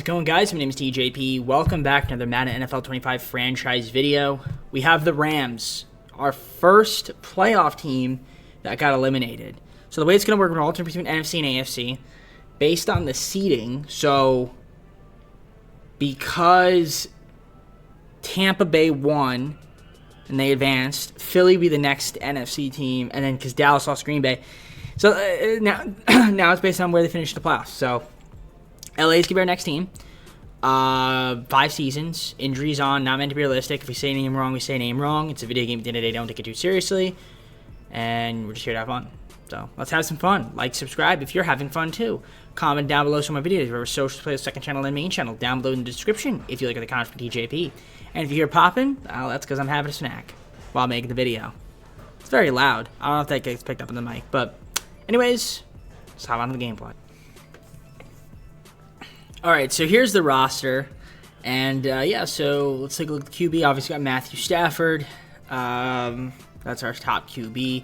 it going, guys? My name is TJP. Welcome back to another Madden NFL 25 franchise video. We have the Rams, our first playoff team that got eliminated. So the way it's going to work, we're going to alternate between NFC and AFC based on the seeding. So because Tampa Bay won and they advanced, Philly will be the next NFC team, and then because Dallas lost Green Bay. So now it's based on where they finish the playoffs. So LA is going to be our next team. 5 seasons. Injuries on. Not meant to be realistic. If we say a name wrong, we say a name wrong. It's a video game at the end of the day. Don't take it too seriously. And we're just here to have fun. So let's have some fun. Like, subscribe if you're having fun too. Comment down below some of my videos. We have a social play, second channel, and main channel down below in the description if you like the content from TJP. And if you hear popping, well, that's because I'm having a snack while making the video. It's very loud. I don't know if that gets picked up on the mic. But anyways, let's hop on to the gameplay. Alright, so here's the roster, and yeah, so let's take a look at the QB. Obviously got Matthew Stafford, that's our top QB.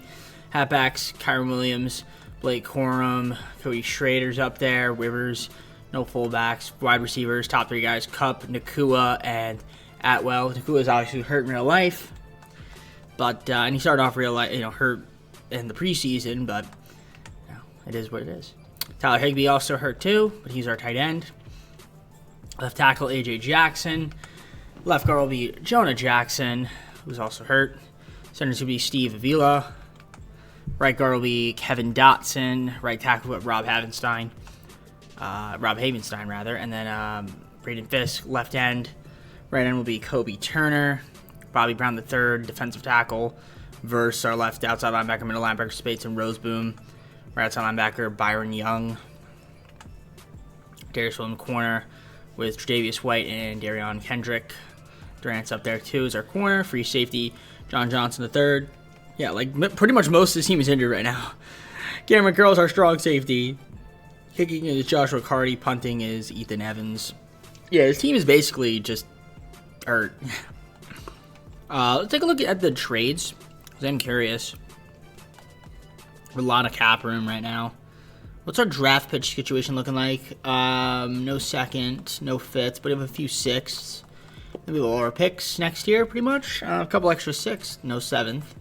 Halfbacks, Kyron Williams, Blake Corum, Cody Schrader's up there, Rivers, no fullbacks. Wide receivers, top 3 guys, Kupp, Nakua, and Atwell. Nakua's obviously hurt in real life, but, and he started off hurt in the preseason, but, it is what it is. Tyler Higbee also hurt too, but he's our tight end. Left tackle, A.J. Jackson. Left guard will be Jonah Jackson, who's also hurt. Center's will be Steve Avila. Right guard will be Kevin Dotson. Right tackle will be Rob Havenstein. And then Braden Fisk, left end. Right end will be Kobe Turner. Bobby Brown III, defensive tackle. Versus our left outside linebacker, middle linebacker, Spates and Roseboom. Right outside linebacker, Byron Young. Darius Williams corner with Tre'Davious White and Darion Kendrick. Durant's up there too as our corner. Free safety, John Johnson III. Yeah, like pretty much most of the team is injured right now. Cameron Curl's our strong safety. Kicking is Joshua Carty. Punting is Ethan Evans. Yeah, this team is basically just hurt. Let's take a look at the trades, because I'm curious. A lot of cap room right now. What's our draft pitch situation looking like? No second, no fifth, but we have a few sixths. Maybe all our picks next year, pretty much. A couple extra sixths, no seventh.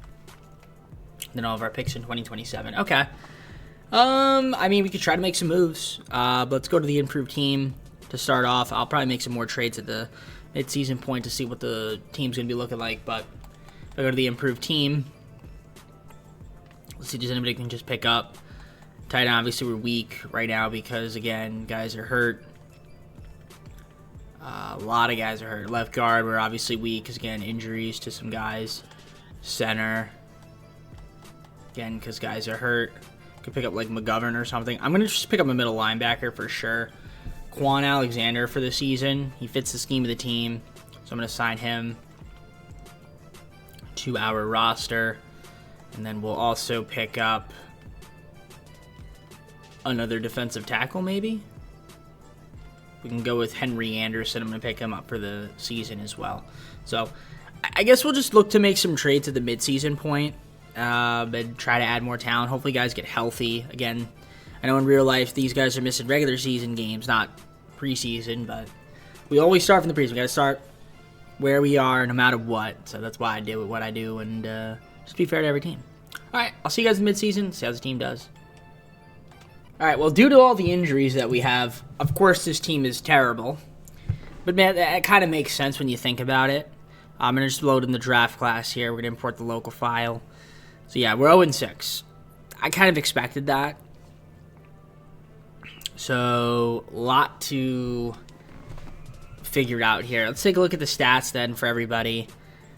Then all of our picks in 2027. Okay. I mean, we could try to make some moves. But let's go to the improved team to start off. I'll probably make some more trades at the mid-season point to see what the team's going to be looking like. But if I go to the improved team, let's see if there's anybody who can just pick up. Tight end, obviously, we're weak right now because, again, guys are hurt. A lot of guys are hurt. Left guard, we're obviously weak because, again, injuries to some guys. Center, again, because guys are hurt. Could pick up, like, McGovern or something. I'm going to just pick up a middle linebacker for sure. Quan Alexander for the season. He fits the scheme of the team, so I'm going to sign him to our roster. And then we'll also pick up another defensive tackle, maybe. We can go with Henry Anderson. I'm going to pick him up for the season as well. So I guess we'll just look to make some trades at the midseason point and try to add more talent. Hopefully guys get healthy. Again, I know in real life these guys are missing regular season games, not preseason, but we always start from the preseason. We got to start where we are no matter what. So that's why I do what I do, and just be fair to every team. All right, I'll see you guys in midseason, see how the team does. All right, well, due to all the injuries that we have, of course, this team is terrible. But, man, that kind of makes sense when you think about it. I'm going to just load in the draft class here. We're going to import the local file. So, yeah, we're 0-6. I kind of expected that. So, a lot to figure out here. Let's take a look at the stats, then, for everybody.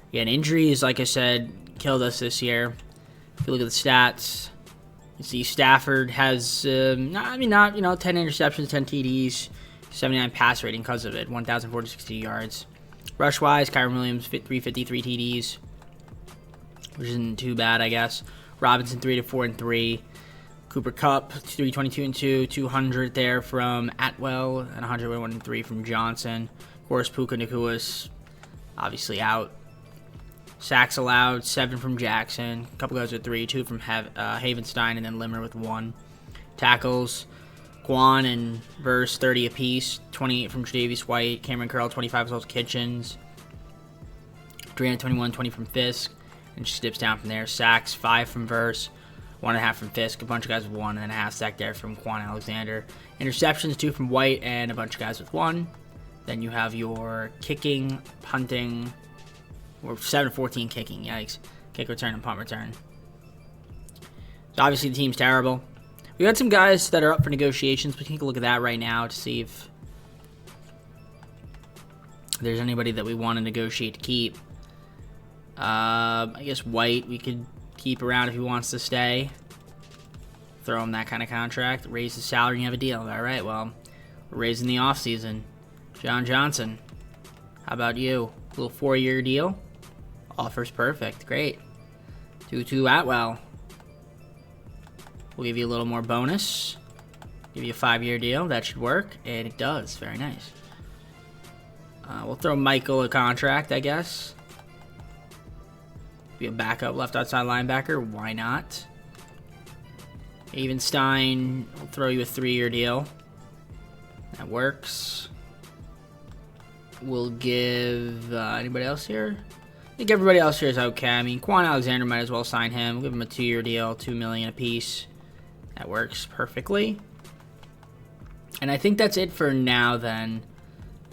Again, injuries, like I said, killed us this year. If you look at the stats, you see Stafford has, 10 interceptions, 10 TDs, 79 pass rating because of it, 1,460 yards. Rush-wise, Kyron Williams, 353 TDs, which isn't too bad, I guess. Robinson, 3-4-3. Cooper Kupp, 322-2, 200 there from Atwell, and 101-3 from Johnson. Of course, Puka Nakua's obviously out. Sacks allowed, 7 from Jackson. A couple guys with 3, 2 from Havenstein, and then Limmer with 1. Tackles, Quan and Verse 30 apiece. 28 from Tre'Davious White. Cameron Curl 25 as well as Kitchens. Durant 21, 20 from Fisk. And she dips down from there. Sacks 5 from Verse. 1.5 from Fisk. A bunch of guys with 1.5 sack there from Quan Alexander. Interceptions 2 from White and a bunch of guys with 1. Then you have your kicking, punting, or 7-14 kicking. Yikes. Kick return and punt return. So obviously the team's terrible. We got some guys that are up for negotiations. We can take a look at that right now to see if there's anybody that we want to negotiate to keep. I guess White we could keep around if he wants to stay. Throw him that kind of contract. Raise the salary and you have a deal. All right, well, we're raising the offseason. John Johnson, how about you? A little 4-year deal. Offers perfect. Great. Tutu Atwell. We'll give you a little more bonus. Give you a 5-year deal. That should work. And it does. Very nice. We'll throw Michael a contract, I guess. Be a backup left outside linebacker. Why not? Avenstein, we'll throw you a 3-year deal. That works. We'll give anybody else here? I think everybody else here is okay. I mean, Quan Alexander might as well sign him. We'll give him a 2-year deal, $2 million apiece. That works perfectly. And I think that's it for now then.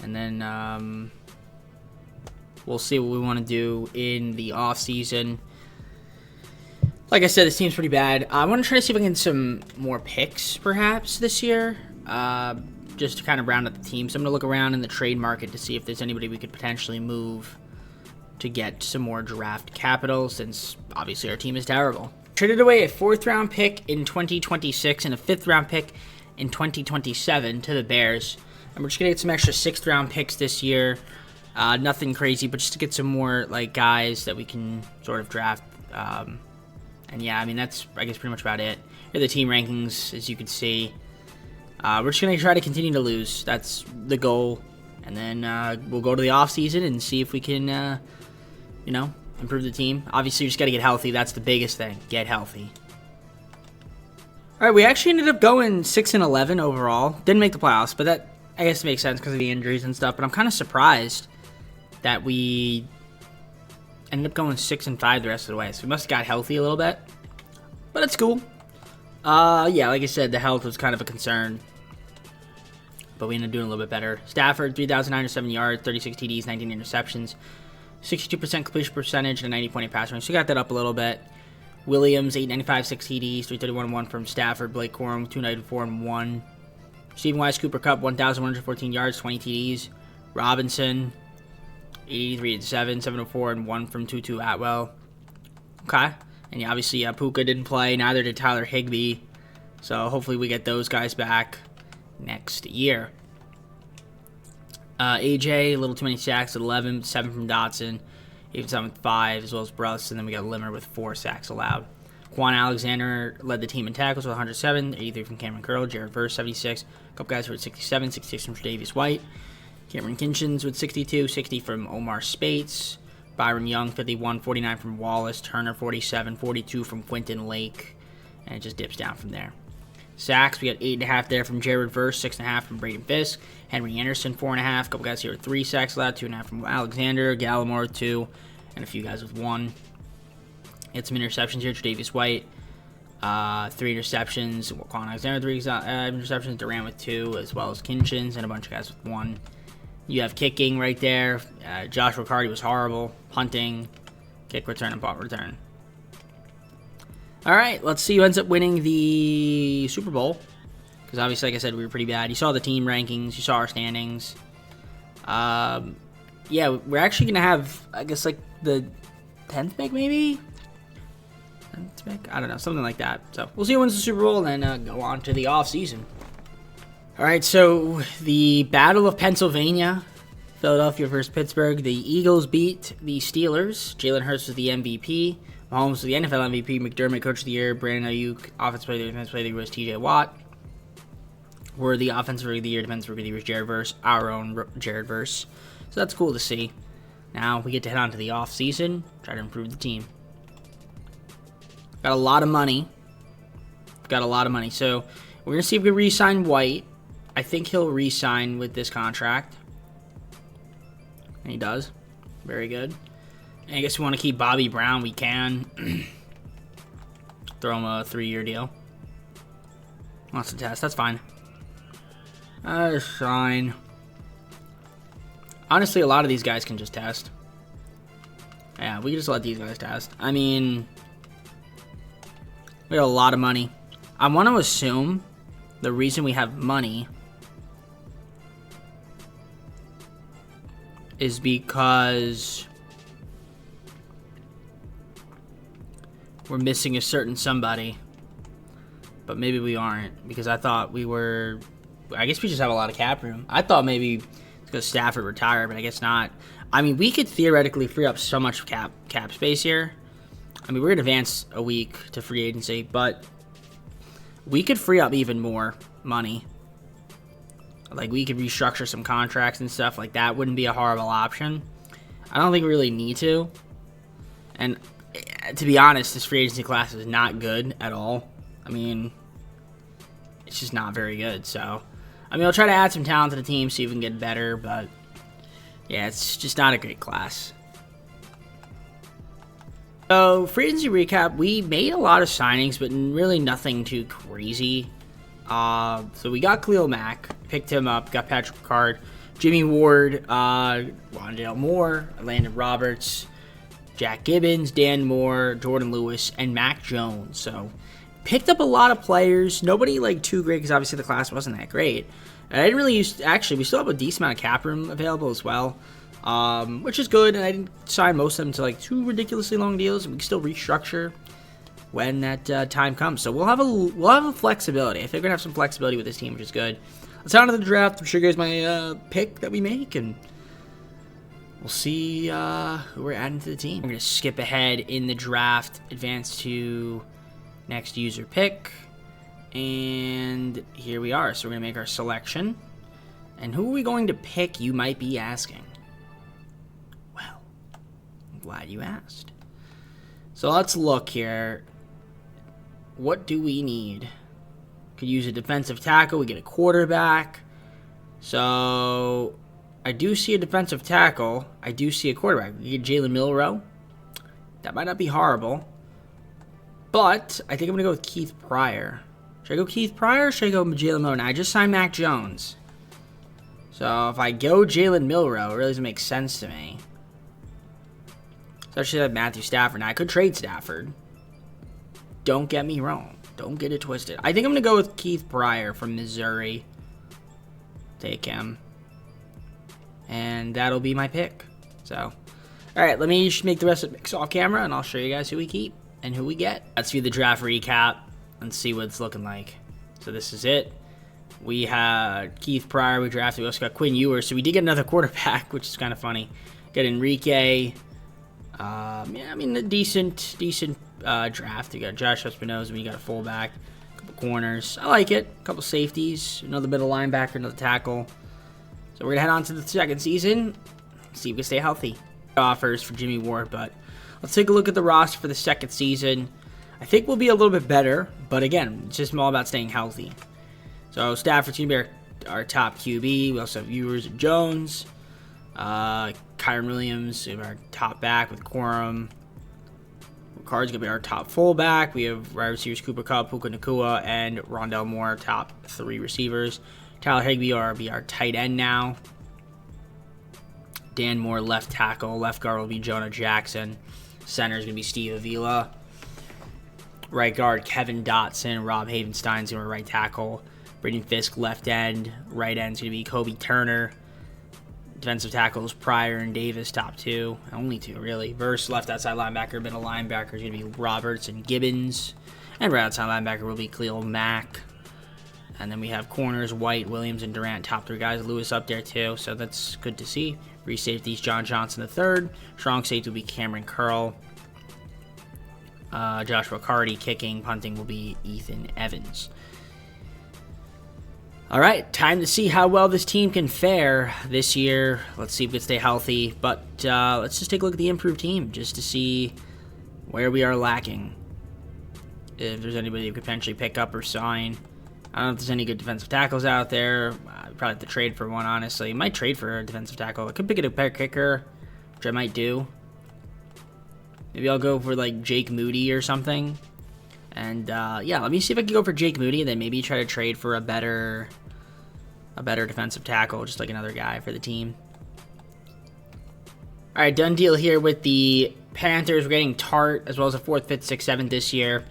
And then we'll see what we want to do in the offseason. Like I said, this team's pretty bad. I want to try to see if I can get some more picks, perhaps, this year. Just to kind of round out the team. So I'm going to look around in the trade market to see if there's anybody we could potentially move to get some more draft capital, since obviously our team is terrible. Traded away a 4th-round pick in 2026 and a 5th-round pick in 2027 to the Bears. And we're just going to get some extra 6th-round picks this year. Nothing crazy, but just to get some more like guys that we can sort of draft. And yeah, I mean, that's, I guess, pretty much about it. Here are the team rankings, as you can see. We're just going to try to continue to lose. That's the goal. And then we'll go to the offseason and see if we can, improve the team. Obviously, you just got to get healthy. That's the biggest thing. Get healthy. All right, we actually ended up going 6-11 overall. Didn't make the playoffs, but that, I guess, makes sense because of the injuries and stuff. But I'm kind of surprised that we ended up going 6-5 the rest of the way. So we must have got healthy a little bit. But it's cool. Yeah, like I said, the health was kind of a concern. But we ended up doing a little bit better. Stafford, 3,907 yards, 36 TDs, 19 interceptions, 62% completion percentage, and a 90.8 pass range. So we got that up a little bit. Williams, 895, 6 TDs, 331 1 from Stafford. Blake Corum, 294 and 1. Stephen Wise, Cooper Kupp, 1,114 yards, 20 TDs. Robinson, 83 and 7, 704 and 1 from Tutu Atwell. Okay. And yeah, obviously, Puka didn't play. Neither did Tyler Higbee. So hopefully we get those guys back next year. AJ, a little too many sacks at 11, 7 from Dotson, even 7 with 5, as well as Bruss, and then we got Limmer with 4 sacks allowed. Quan Alexander led the team in tackles with 107, 83 from Cameron Curl, Jared Verse, 76, a couple guys who were 67, 66 from Tre'Davious White, Cameron Kinchens with 62, 60 from Omar Spates, Byram Young, 51, 49 from Wallace, Turner, 47, 42 from Quinton Lake, and it just dips down from there. Sacks, we got 8.5 there from Jared Verse, 6.5 from Braden Fisk, Henry Anderson, 4.5, a couple guys here with 3 sacks allowed, 2.5 from Alexander, Gallimore, 2, and a few guys with 1. Had some interceptions here, Tre'Davious White, 3 interceptions, Quan Alexander, 3 interceptions, Durant with 2, as well as Kinchens, and a bunch of guys with 1. You have kicking right there. Josh Riccardi was horrible. Punting, kick return, and punt return. All right, let's see who ends up winning the Super Bowl. Because obviously, like I said, we were pretty bad. You saw the team rankings. You saw our standings. Yeah, we're actually going to have, I guess, like the 10th pick, maybe? 10th pick? I don't know, something like that. So we'll see who wins the Super Bowl and then go on to the offseason. All right, so the Battle of Pennsylvania, Philadelphia versus Pittsburgh. The Eagles beat the Steelers. Jalen Hurts was the MVP. Mahomes was the NFL MVP. McDermott, Coach of the Year. Brandon Ayuk, Offensive Player of the Year. Defensive Player of the Year was TJ Watt. Were the Offensive Rookie of the Year. Defensive Rookie of the Year was Jared Verse. Our own Jared Verse. So that's cool to see. Now we get to head on to the offseason. Try to improve the team. Got a lot of money. So We're going to see if we can re-sign White. I think he'll re-sign with this contract. And he does. Very good. And I guess we want to keep Bobby Brown. We can. Throw him a 3-year deal. Wants to test. That's fine. That's fine. Honestly, a lot of these guys can just test. Yeah, we can just let these guys test. I mean, we have a lot of money. I want to assume the reason we have money is because we're missing a certain somebody. But maybe we aren't, because I thought we were... I guess we just have a lot of cap room. I thought maybe it's because Stafford retired, but I guess not. I mean, we could theoretically free up so much cap space here. I mean, we're going to advance a week to free agency, but we could free up even more money. Like, we could restructure some contracts and stuff like that. Wouldn't be a horrible option. I don't think we really need to. And to be honest, this free agency class is not good at all. I mean, it's just not very good. So, I mean, I'll try to add some talent to the team, see if we can get better, but yeah, it's just not a great class. So, free agency recap, we made a lot of signings, but really nothing too crazy. So we got Khalil Mack, picked him up, got Patrick Ricard, Jimmy Ward, Rondale Moore, Landon Roberts, Jack Gibbons, Dan Moore, Jordan Lewis, and Mac Jones. So, picked up a lot of players. Nobody like too great, because obviously the class wasn't that great. And I didn't really use... Actually, we still have a decent amount of cap room available as well, which is good. And I didn't sign most of them to like 2 ridiculously long deals. We can still restructure when that time comes. So we'll have a flexibility. I think we're gonna have some flexibility with this team, which is good. Let's head on to the draft. I'm sure you guys my pick that we make, and we'll see who we're adding to the team. We're gonna skip ahead in the draft, advance to next user pick, and here we are. So we're gonna make our selection. And who are we going to pick, you might be asking? Well, I'm glad you asked. So let's look here. What do we need? Could use a defensive tackle. We get a quarterback. So I do see a defensive tackle. I do see a quarterback. We get Jalen Milroe. That might not be horrible. But I think I'm going to go with Keith Pryor. Should I go Keith Pryor or should I go Jalen Milroe? Now, I just signed Mac Jones. So if I go Jalen Milroe, it really doesn't make sense to me. Especially like Matthew Stafford. Now, I could trade Stafford. Don't get me wrong. Don't get it twisted. I think I'm going to go with Keith Pryor from Missouri. Take him. And that'll be my pick. So, alright, let me just make the rest of the picks off camera, and I'll show you guys who we keep and who we get. Let's view the draft recap and see what it's looking like. So this is it. We had Keith Pryor we drafted. We also got Quinn Ewers. So we did get another quarterback, which is kind of funny. Got Enrique. Yeah, I mean, a decent draft. You got Josh Espinoza, we got a fullback, a couple corners. I like it. A couple safeties, another middle linebacker, another tackle. So we're gonna head on to the second season. See if we can stay healthy. Offers for Jimmy Ward, but let's take a look at the roster for the second season. I think we'll be a little bit better, but again, it's just all about staying healthy. So Stafford's gonna be our top QB. We also have Ewers and Jones. Kyron Williams, our top back with Quorum. Ricard's going to be our top fullback. We have wide receivers Cooper Kupp, Puka Nacua, and Rondale Moore, top 3 receivers. Tyler Higbee will be our tight end now. Dan Moore, left tackle. Left guard will be Jonah Jackson. Center is going to be Steve Avila. Right guard, Kevin Dotson. Rob Havenstein's going to be right tackle. Braden Fisk, left end. Right end is going to be Kobe Turner. Defensive tackles, Pryor and Davis, top 2. Only 2, really. Verse, left outside linebacker, middle linebacker is going to be Roberts and Gibbons. And right outside linebacker will be Khalil Mack. And then we have corners, White, Williams, and Durant, top 3 guys. Lewis up there, too, so that's good to see. Free safeties, John Johnson III. Strong safety will be Cameron Curl. Joshua Carty, kicking, punting will be Ethan Evans. All right, time to see how well this team can fare this year. Let's see if we can stay healthy. But let's just take a look at the improved team just to see where we are lacking. If there's anybody we could potentially pick up or sign. I don't know if there's any good defensive tackles out there. I'd probably have to trade for one, honestly. Might trade for a defensive tackle. I could pick a better kicker, which I might do. Maybe I'll go for like Jake Moody or something. And yeah, let me see if I can go for Jake Moody and then maybe try to trade for a better defensive tackle, just like another guy for the team. All right, done deal here with the Panthers. We're getting Tart as well as a 4th, 5th, 6th, 7th this year.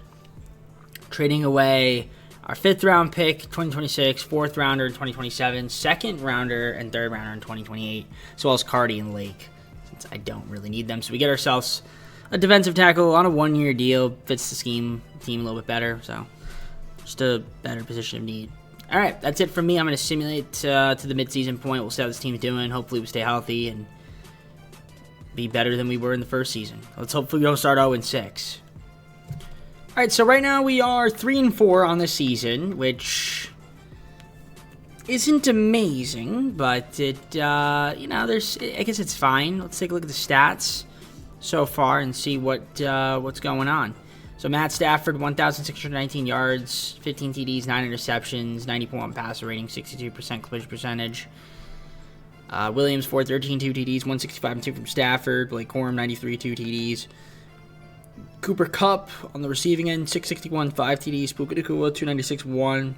Trading away our 5th round pick, 2026, 4th rounder in 2027, 2nd rounder and 3rd rounder in 2028, as well as Cardi and Lake, since I don't really need them. So we get ourselves a defensive tackle on a 1-year deal. Fits the team a little bit better, so just a better position of need. All right, that's it from me. I'm going to simulate to the midseason point. We'll see how this team's doing. Hopefully we stay healthy and be better than we were in the first season. Let's hopefully we don't start 0-6. All right, so right now we are 3-4 on the season, which isn't amazing, but it you know, I guess it's fine. Let's take a look at the stats so far and see what's going on. So Matt Stafford, 1,619 yards, 15 TDs, 9 interceptions, 90.1 passer rating, 62% completion percentage. Williams, 413, 2 TDs, 165 and 2 from Stafford. Blake Corum, 93, 2 TDs. Cooper Kupp on the receiving end, 661, 5 TDs. Puka Nacua, 296, 1.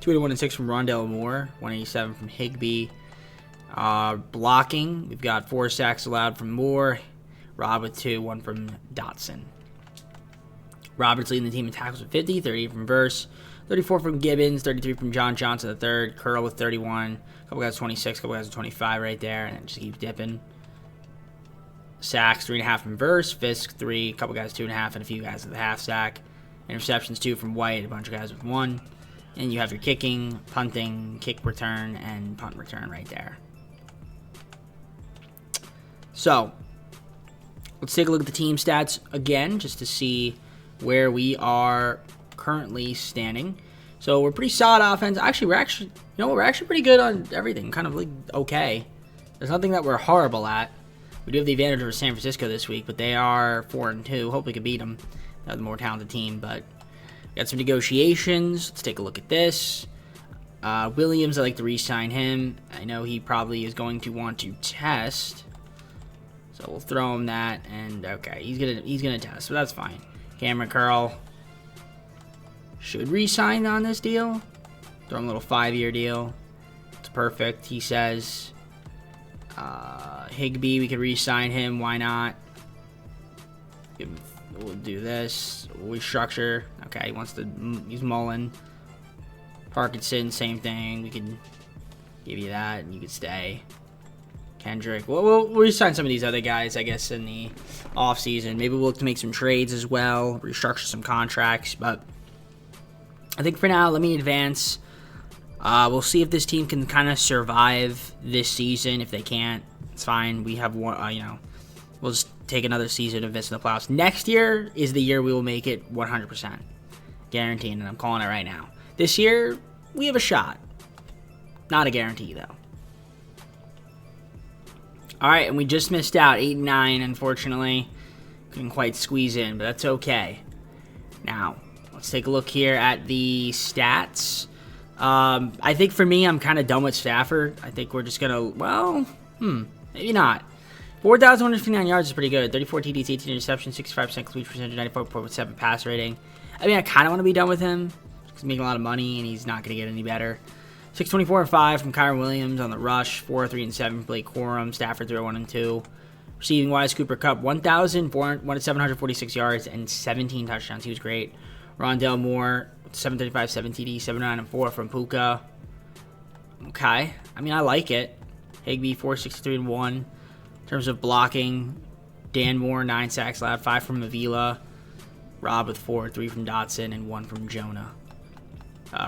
281 and 6 from Rondale Moore, 187 from Higbee. Blocking, we've got 4 sacks allowed from Moore. Rob with 2, 1 from Dotson. Roberts leading the team in tackles with 50, 30 from Verse, 34 from Gibbons, 33 from John Johnson III, Curl with 31, a couple guys 26, a couple guys with 25 right there, and it just keeps dipping. Sacks, 3.5 from Verse, Fisk 3, a couple guys 2.5, and a few guys with a half sack. Interceptions 2 from White, a bunch of guys with 1. And you have your kicking, punting, kick return, and punt return right there. So, let's take a look at the team stats again, just to see where we are currently standing. So we're pretty solid offense. Actually, we're actually pretty good on everything. Kind of like okay. There's nothing that we're horrible at. We do have the advantage over San Francisco this week, but they are 4-2. Hope we can beat them. They're the more talented team, but we got some negotiations. Let's take a look at this. Williams, I like to re-sign him. I know he probably is going to want to test, so we'll throw him that. And okay, he's gonna test, so that's fine. Cameron Curl should re-sign on this deal. Throw him a little 5-year deal. It's perfect, he says. Higbee, we could re-sign him. Why not? We'll do this. We'll restructure. Okay, he wants to. He's mulling. Parkinson, same thing. We can give you that, and you could stay. Kendrick. We'll re-sign some of these other guys, I guess, in the offseason. Maybe we'll look to make some trades as well, restructure some contracts. But I think for now, let me advance. We'll see if this team can kind of survive this season. If they can't, it's fine. We have one, we'll just take another season of missing the playoffs. Next year is the year we will make it 100%. Guaranteed, and I'm calling it right now. This year, we have a shot. Not a guarantee, though. All right, and we just missed out. 8-9, unfortunately. Couldn't quite squeeze in, but that's okay. Now, let's take a look here at the stats. I think for me, I'm kind of done with Stafford. I think we're just going to, maybe not. 4,159 yards is pretty good. 34 TDs, 18 interceptions, 65% completion percentage, 94.7 pass rating. I mean, I kind of want to be done with him. He's making a lot of money, and he's not going to get any better. 624 and 5 from Kyron Williams on the rush. 4, 3, and 7 from Blake Corum. Stafford 3, 1, and 2. Receiving wise, Cooper Kupp 1,746 yards and 17 touchdowns. He was great. Rondale Moore 735, 7 TD, 79 and 4 from Puka. Okay, I mean, I like it. Higbee 463 and 1. In terms of blocking, Dan Moore 9 sacks allowed, 5 from Avila. Rob with 4, 3 from Dotson, and 1 from Jonah.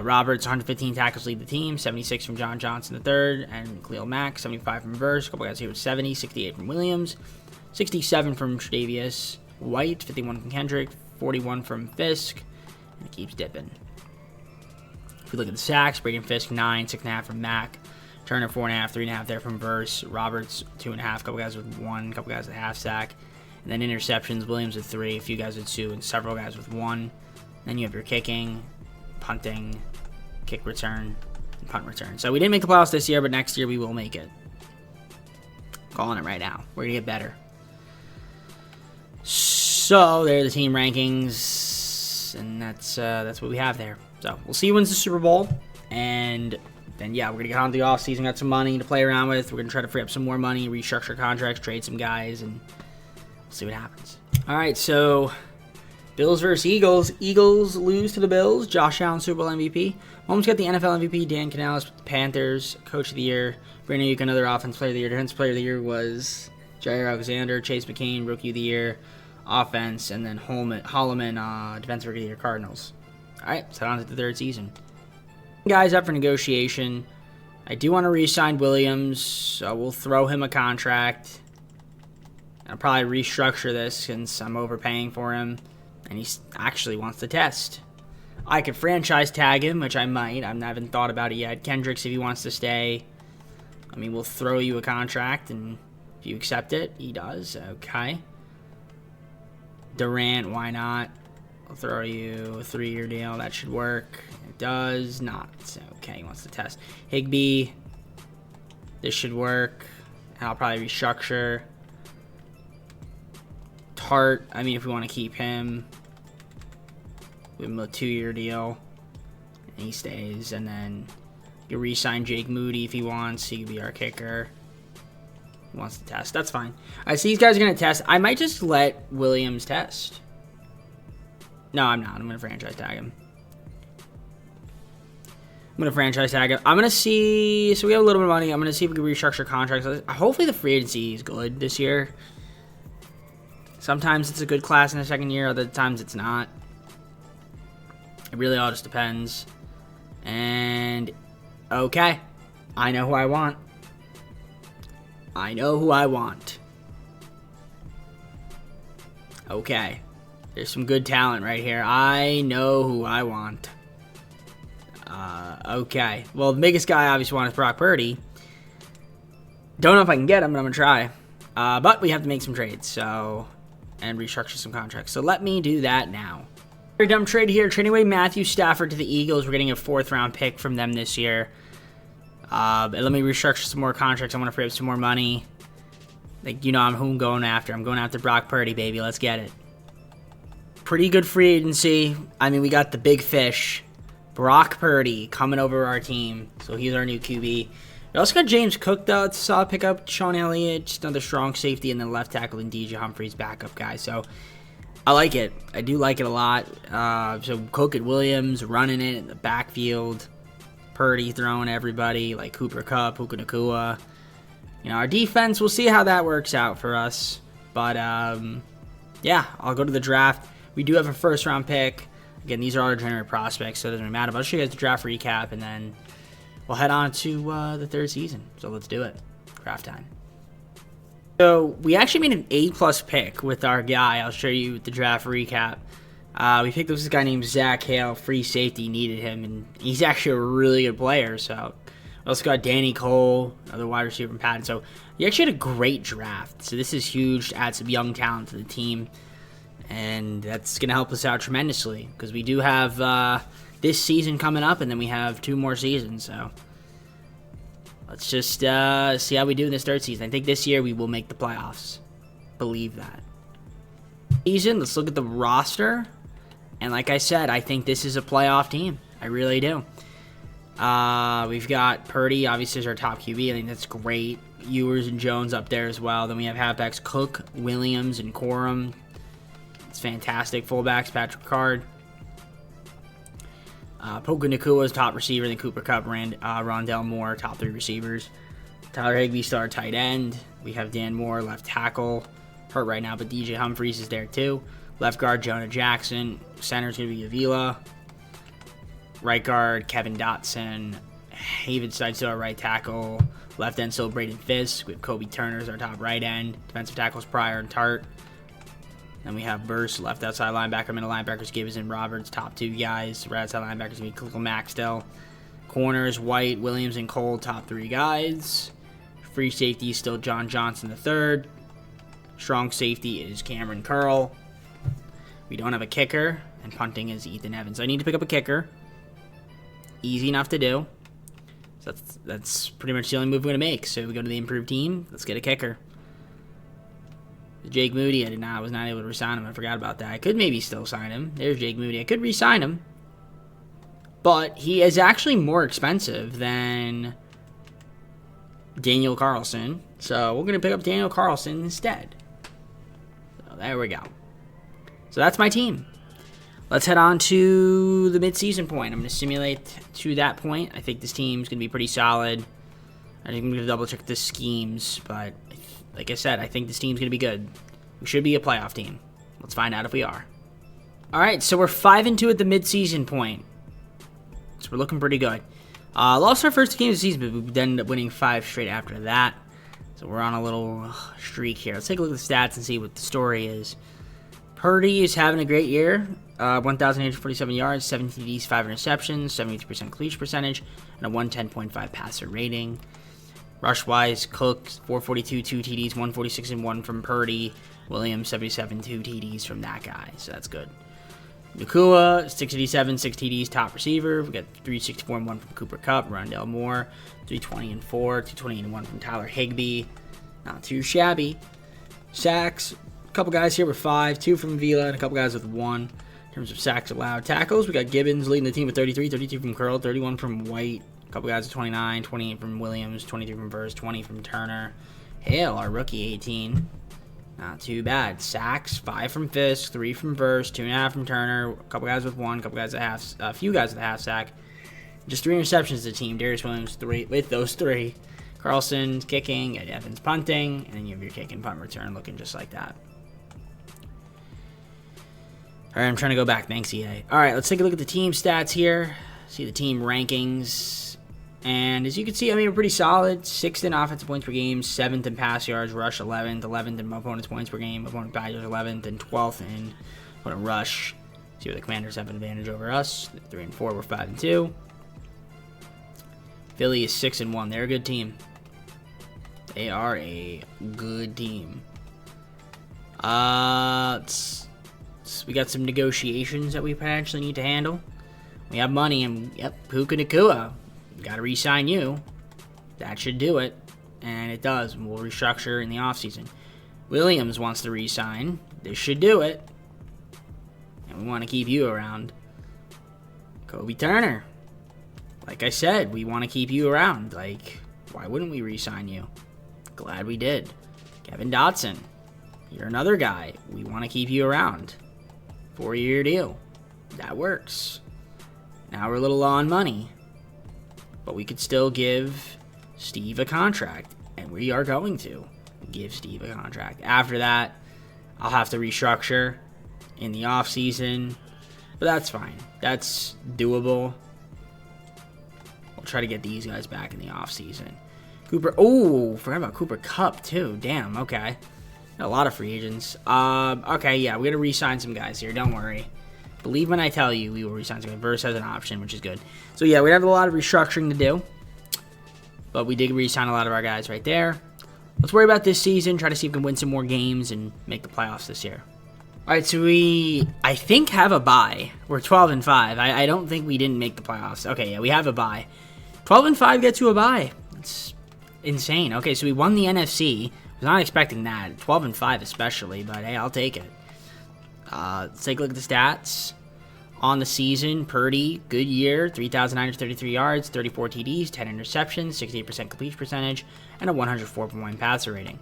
Roberts, 115 tackles lead the team, 76 from John Johnson III, and Khalil Mack, 75 from Verse. A couple guys here with 70, 68 from Williams, 67 from Tre'Davious White, 51 from Kendrick, 41 from Fisk, and it keeps dipping. If we look at the sacks, Braden Fisk 9, 6.5 from Mack, Turner 4.5, 3.5 there from Verse, Roberts 2.5, a couple guys with 1, a couple guys with a half sack, and then interceptions, Williams with 3, a few guys with 2, and several guys with 1. Then you have your kicking, punting, kick return, and punt return. So we didn't make the playoffs this year, but next year we will make it. Calling it right now. We're going to get better. So there are the team rankings, and that's what we have there. So we'll see who wins the Super Bowl, and then yeah, we're gonna get on to the off season. Got some money to play around with. We're gonna try to free up some more money, restructure contracts, trade some guys, and we'll see what happens. All right, so Bills versus Eagles. Eagles lose to the Bills. Josh Allen, Super Bowl MVP. Mahomes got the NFL MVP. Dan Canales, Panthers Coach of the Year. Brandon Ayuk, another Offensive Player of the Year. Defensive Player of the Year was Jair Alexander. Chase McCain, Rookie of the Year. Offense, and then Holloman, Defensive Rookie of the Year, Cardinals. All right, so on to the third season. Guys up for negotiation. I do want to re-sign Williams, so we'll throw him a contract. I'll probably restructure this since I'm overpaying for him, and he actually wants to test. I could franchise tag him, which I might. I haven't thought about it yet. Kendricks, if he wants to stay, I mean, we'll throw you a contract, and if you accept it, he does. Okay. Durant, why not? I'll throw you a 3-year deal. That should work. It does not. Okay, he wants to test. Higbee, this should work. I'll probably restructure. Tart, I mean, if we want to keep him, give him a 2-year deal. And he stays. And then you re-sign Jake Moody if he wants. He could be our kicker. Wants to test. That's fine. I see these guys are going to test. I might just let Williams test. No, I'm not. I'm going to franchise tag him. I'm going to franchise tag him. I'm going to see. So we have a little bit of money. I'm going to see if we can restructure contracts. Hopefully the free agency is good this year. Sometimes it's a good class in the second year. Other times it's not. It really all just depends. And okay. I know who I want. I know who I want. Okay. There's some good talent right here. I know who I want. Okay. Well, the biggest guy I obviously want is Brock Purdy. Don't know if I can get him, but I'm going to try. But we have to make some trades, and restructure some contracts. So let me do that now. Very dumb trade here. Trading away Matthew Stafford to the Eagles. We're getting a 4th-round pick from them this year. Let me restructure some more contracts. I want to free up some more money. Like, you know, who I'm going after. I'm going after Brock Purdy, baby. Let's get it. Pretty good free agency. I mean, we got the big fish. Brock Purdy coming over our team. So he's our new QB. We also got James Cook, though. It's a solid pickup. Sean Elliott, just another strong safety. And then left tackle and DJ Humphries, backup guy. So I like it. I do like it a lot. So Cook and Williams running it in the backfield. Purdy throwing everybody like Cooper Kupp, Puka Nacua. You know, our defense, we'll see how that works out for us. But, yeah, I'll go to the draft. We do have a 1st-round pick. Again, these are all degenerate prospects, so it doesn't really matter. But I'll show you guys the draft recap, and then we'll head on to the 3rd season. So let's do it. Draft time. So we actually made an A-plus pick with our guy. I'll show you the draft recap. We picked up this guy named Zach Hale, free safety, needed him, and he's actually a really good player. So we also got Danny Cole, another wide receiver from Madden. So you actually had a great draft. So this is huge to add some young talent to the team, and that's going to help us out tremendously because we do have this season coming up, and then we have 2 more seasons. So let's just see how we do in this 3rd season. I think this year we will make the playoffs. Believe that. Let's look at the roster. And like I said, I think this is a playoff team. I really do. We've got Purdy, obviously, as our top QB. I think that's great. Ewers and Jones up there as well. Then we have halfbacks Cook, Williams, and Corum. It's fantastic. Fullbacks, Patrick Ricard. Puka Nacua is top receiver. Then Cooper Kupp, Rondell Moore, top 3 receivers. Tyler Higbee, star tight end. We have Dan Moore, left tackle. Hurt right now, but DJ Humphries is there too. Left guard, Jonah Jackson. Center's going to be Avila. Right guard, Kevin Dotson. Havenstein still our right tackle. Left end, still Braden Fisk. We have Kobe Turner as our top right end. Defensive tackles, Pryor and Tart. Then we have Burst, left outside linebacker. Middle linebackers, Gibbs and Roberts, top 2 guys. Right outside linebackers, we have Khalil Mack still. Corners, White, Williams, and Cole, top 3 guys. Free safety, still John Johnson III. Strong safety is Cameron Curl. We don't have a kicker, and punting is Ethan Evans. I need to pick up a kicker. Easy enough to do. So that's pretty much the only move we're going to make. So we go to the improved team. Let's get a kicker. Jake Moody, I was not able to re-sign him. I forgot about that. I could maybe still sign him. There's Jake Moody. I could re-sign him. But he is actually more expensive than Daniel Carlson. So we're going to pick up Daniel Carlson instead. So there we go. So that's my team. Let's head on to the mid-season point. I'm going to simulate to that point. I think this team's going to be pretty solid. I think I'm going to double-check the schemes, but like I said, I think this team's going to be good. We should be a playoff team. Let's find out if we are. All right, so we're 5-2 at the mid-season point. So we're looking pretty good. Lost our first game of the season, but we ended up winning 5 straight after that. So we're on a little streak here. Let's take a look at the stats and see what the story is. Purdy is having a great year. 1,847 yards, 7 TDs, 5 interceptions, 72% completion percentage, and a 110.5 passer rating. Rush-wise, Cook, 442, 2 TDs, 146 and 1 from Purdy. Williams, 77, 2 TDs from that guy, so that's good. Nakua, 687, 6 TDs, top receiver. We got 364 and 1 from Cooper Kupp. Rondell Moore, 320 and 4, 220 and 1 from Tyler Higbee. Not too shabby. Sacks, a couple guys here with 5, 2 from Vila, and a couple guys with 1. In terms of sacks allowed. Tackles, we got Gibbons leading the team with 33, 32 from Curl, 31 from White. A couple guys with 29, 28 from Williams, 23 from Verse, 20 from Turner. Hale, our rookie, 18. Not too bad. Sacks, 5 from Fisk, 3 from Verse, 2.5 from Turner, a couple guys with 1, a couple guys with a few guys with a half sack. Just 3 interceptions to the team. Darius Williams, 3 with those 3. Carlson kicking, and Evans punting, and then you have your kick and punt return looking just like that. All right, I'm trying to go back. Thanks, EA. All right, let's take a look at the team stats here. See the team rankings. And as you can see, I mean, we're pretty solid. 6th in offensive points per game, 7th in pass yards, rush 11th, 11th in opponent's points per game, opponent pass yards 11th, and 12th in opponent rush. See where the Commanders have an advantage over us. 3 and 4, we're 5 and 2. Philly is 6 and 1. They're a good team. They are a good team. We got some negotiations that we potentially need to handle. We have money, and yep, Puka Nakua. Got to re-sign you. That should do it, and it does. And we'll restructure in the offseason. Williams wants to re-sign. This should do it, and we want to keep you around. Kobe Turner. Like I said, we want to keep you around. Like, why wouldn't we re-sign you? Glad we did. Kevin Dotson. You're another guy. We want to keep you around. 4-year deal. That works. Now we're a little low on money. But we could still give Steve a contract. And we are going to give Steve a contract. After that, I'll have to restructure in the offseason. But that's fine. That's doable. We'll try to get these guys back in the offseason. Cooper. Oh, forgot about Cooper Kupp, too. Damn, okay. A lot of free agents. Okay, yeah, we're going to re-sign some guys here. Don't worry. Believe when I tell you we will re-sign some guys. Verse has an option, which is good. So, yeah, we have a lot of restructuring to do. But we did re-sign a lot of our guys right there. Let's worry about this season. Try to see if we can win some more games and make the playoffs this year. All right, so we, I think, have a bye. We're 12 and 5. I don't think we didn't make the playoffs. Okay, yeah, we have a bye. 12 and 5 gets you a bye. It's insane. Okay, so we won the NFC. I was not expecting that. 12 and 5 especially, but hey, I'll take it. Let's take a look at the stats. On the season, Purdy, good year, 3,933 yards, 34 TDs, 10 interceptions, 68% completion percentage, and a 104.1 passer rating.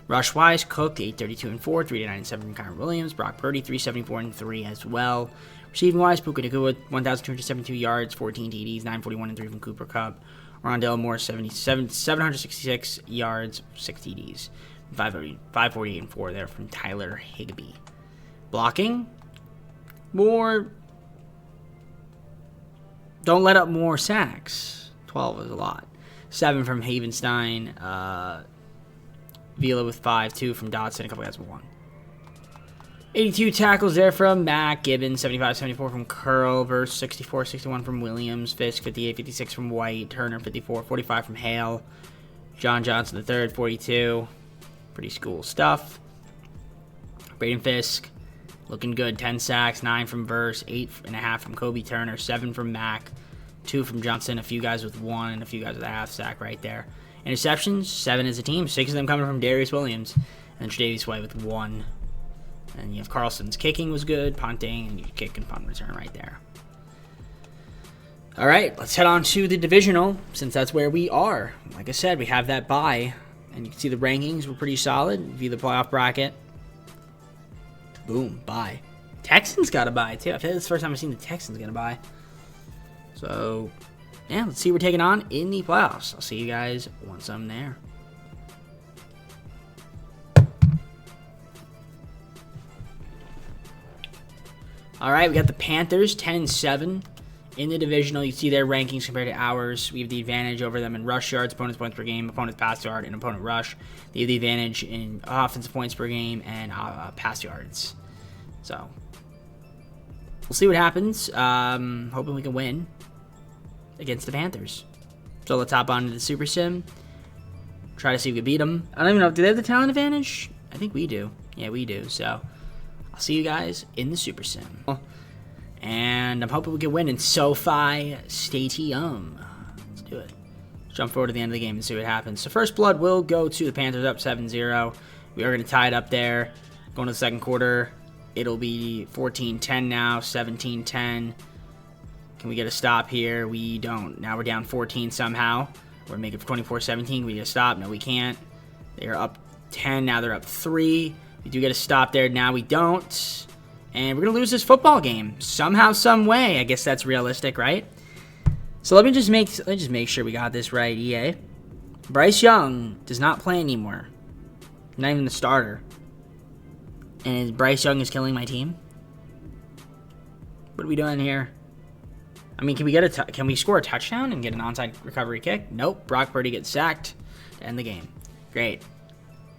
Rush-wise, Cook, 832 and 4, 397 from Kyron Williams. Brock Purdy, 374 and 3 as well. Receiving-wise, Puka Nakua, 1,272 yards, 14 TDs, 941 and 3 from Cooper Kupp. Rondell Moore, 766 yards, 6 TDs. 548 and 4 there from Tyler Higbee. Blocking, more. Don't let up more sacks. 12 is a lot. 7 from Havenstein. Vila with 5. 2 from Dotson. A couple guys with 1. 82 tackles there from Mack. Gibbons, 75-74 from Curl. Verse, 64-61 from Williams. Fisk, 58-56 from White. Turner, 54-45 from Hale. John Johnson III, 42. Pretty cool stuff. Braden Fisk, looking good. 10 sacks, 9 from Verse, 8.5 from Kobe Turner, 7 from Mack, 2 from Johnson, a few guys with 1, and a few guys with a half sack right there. Interceptions, 7 as a team, 6 of them coming from Darius Williams, and Tre'Davious White with 1. And you have Carlson's kicking was good, punting, and you kick and punt return right there. All right, let's head on to the divisional, since that's where we are. Like I said, we have that bye, and you can see the rankings were pretty solid. View the playoff bracket. Boom, bye. Texans got a bye, too. I feel like it's the first time I've seen the Texans get a bye. So, yeah, let's see what we're taking on in the playoffs. I'll see you guys once I'm there. All right, we got the Panthers, 10-7 in the divisional. You see their rankings compared to ours. We have the advantage over them in rush yards, opponent's points per game, opponent's pass yard, and opponent rush. They have the advantage in offensive points per game and pass yards. So, we'll see what happens. Hoping we can win against the Panthers. So let's hop on to the Super Sim. Try to see if we can beat them. I don't even know. Do they have the talent advantage? I think we do. Yeah, we do. So, I'll see you guys in the Super Sim. And I'm hoping we can win in SoFi Stadium. Let's do it. Let's jump forward to the end of the game and see what happens. So first blood will go to the Panthers up 7-0. We are going to tie it up there. Going to the second quarter, it'll be 14-10 now, 17-10. Can we get a stop here? We don't. Now we're down 14 somehow. We're making it 24-17. Can we get a stop? No, we can't. They are up 10. Now they're up 3. We do get a stop there. Now we don't. And we're going to lose this football game. Somehow, some way. I guess that's realistic, right? So let me just make sure we got this right, EA. Bryce Young does not play anymore. Not even the starter. And Bryce Young is killing my team? What are we doing here? I mean, can we score a touchdown and get an onside recovery kick? Nope. Brock Purdy gets sacked to end the game. Great.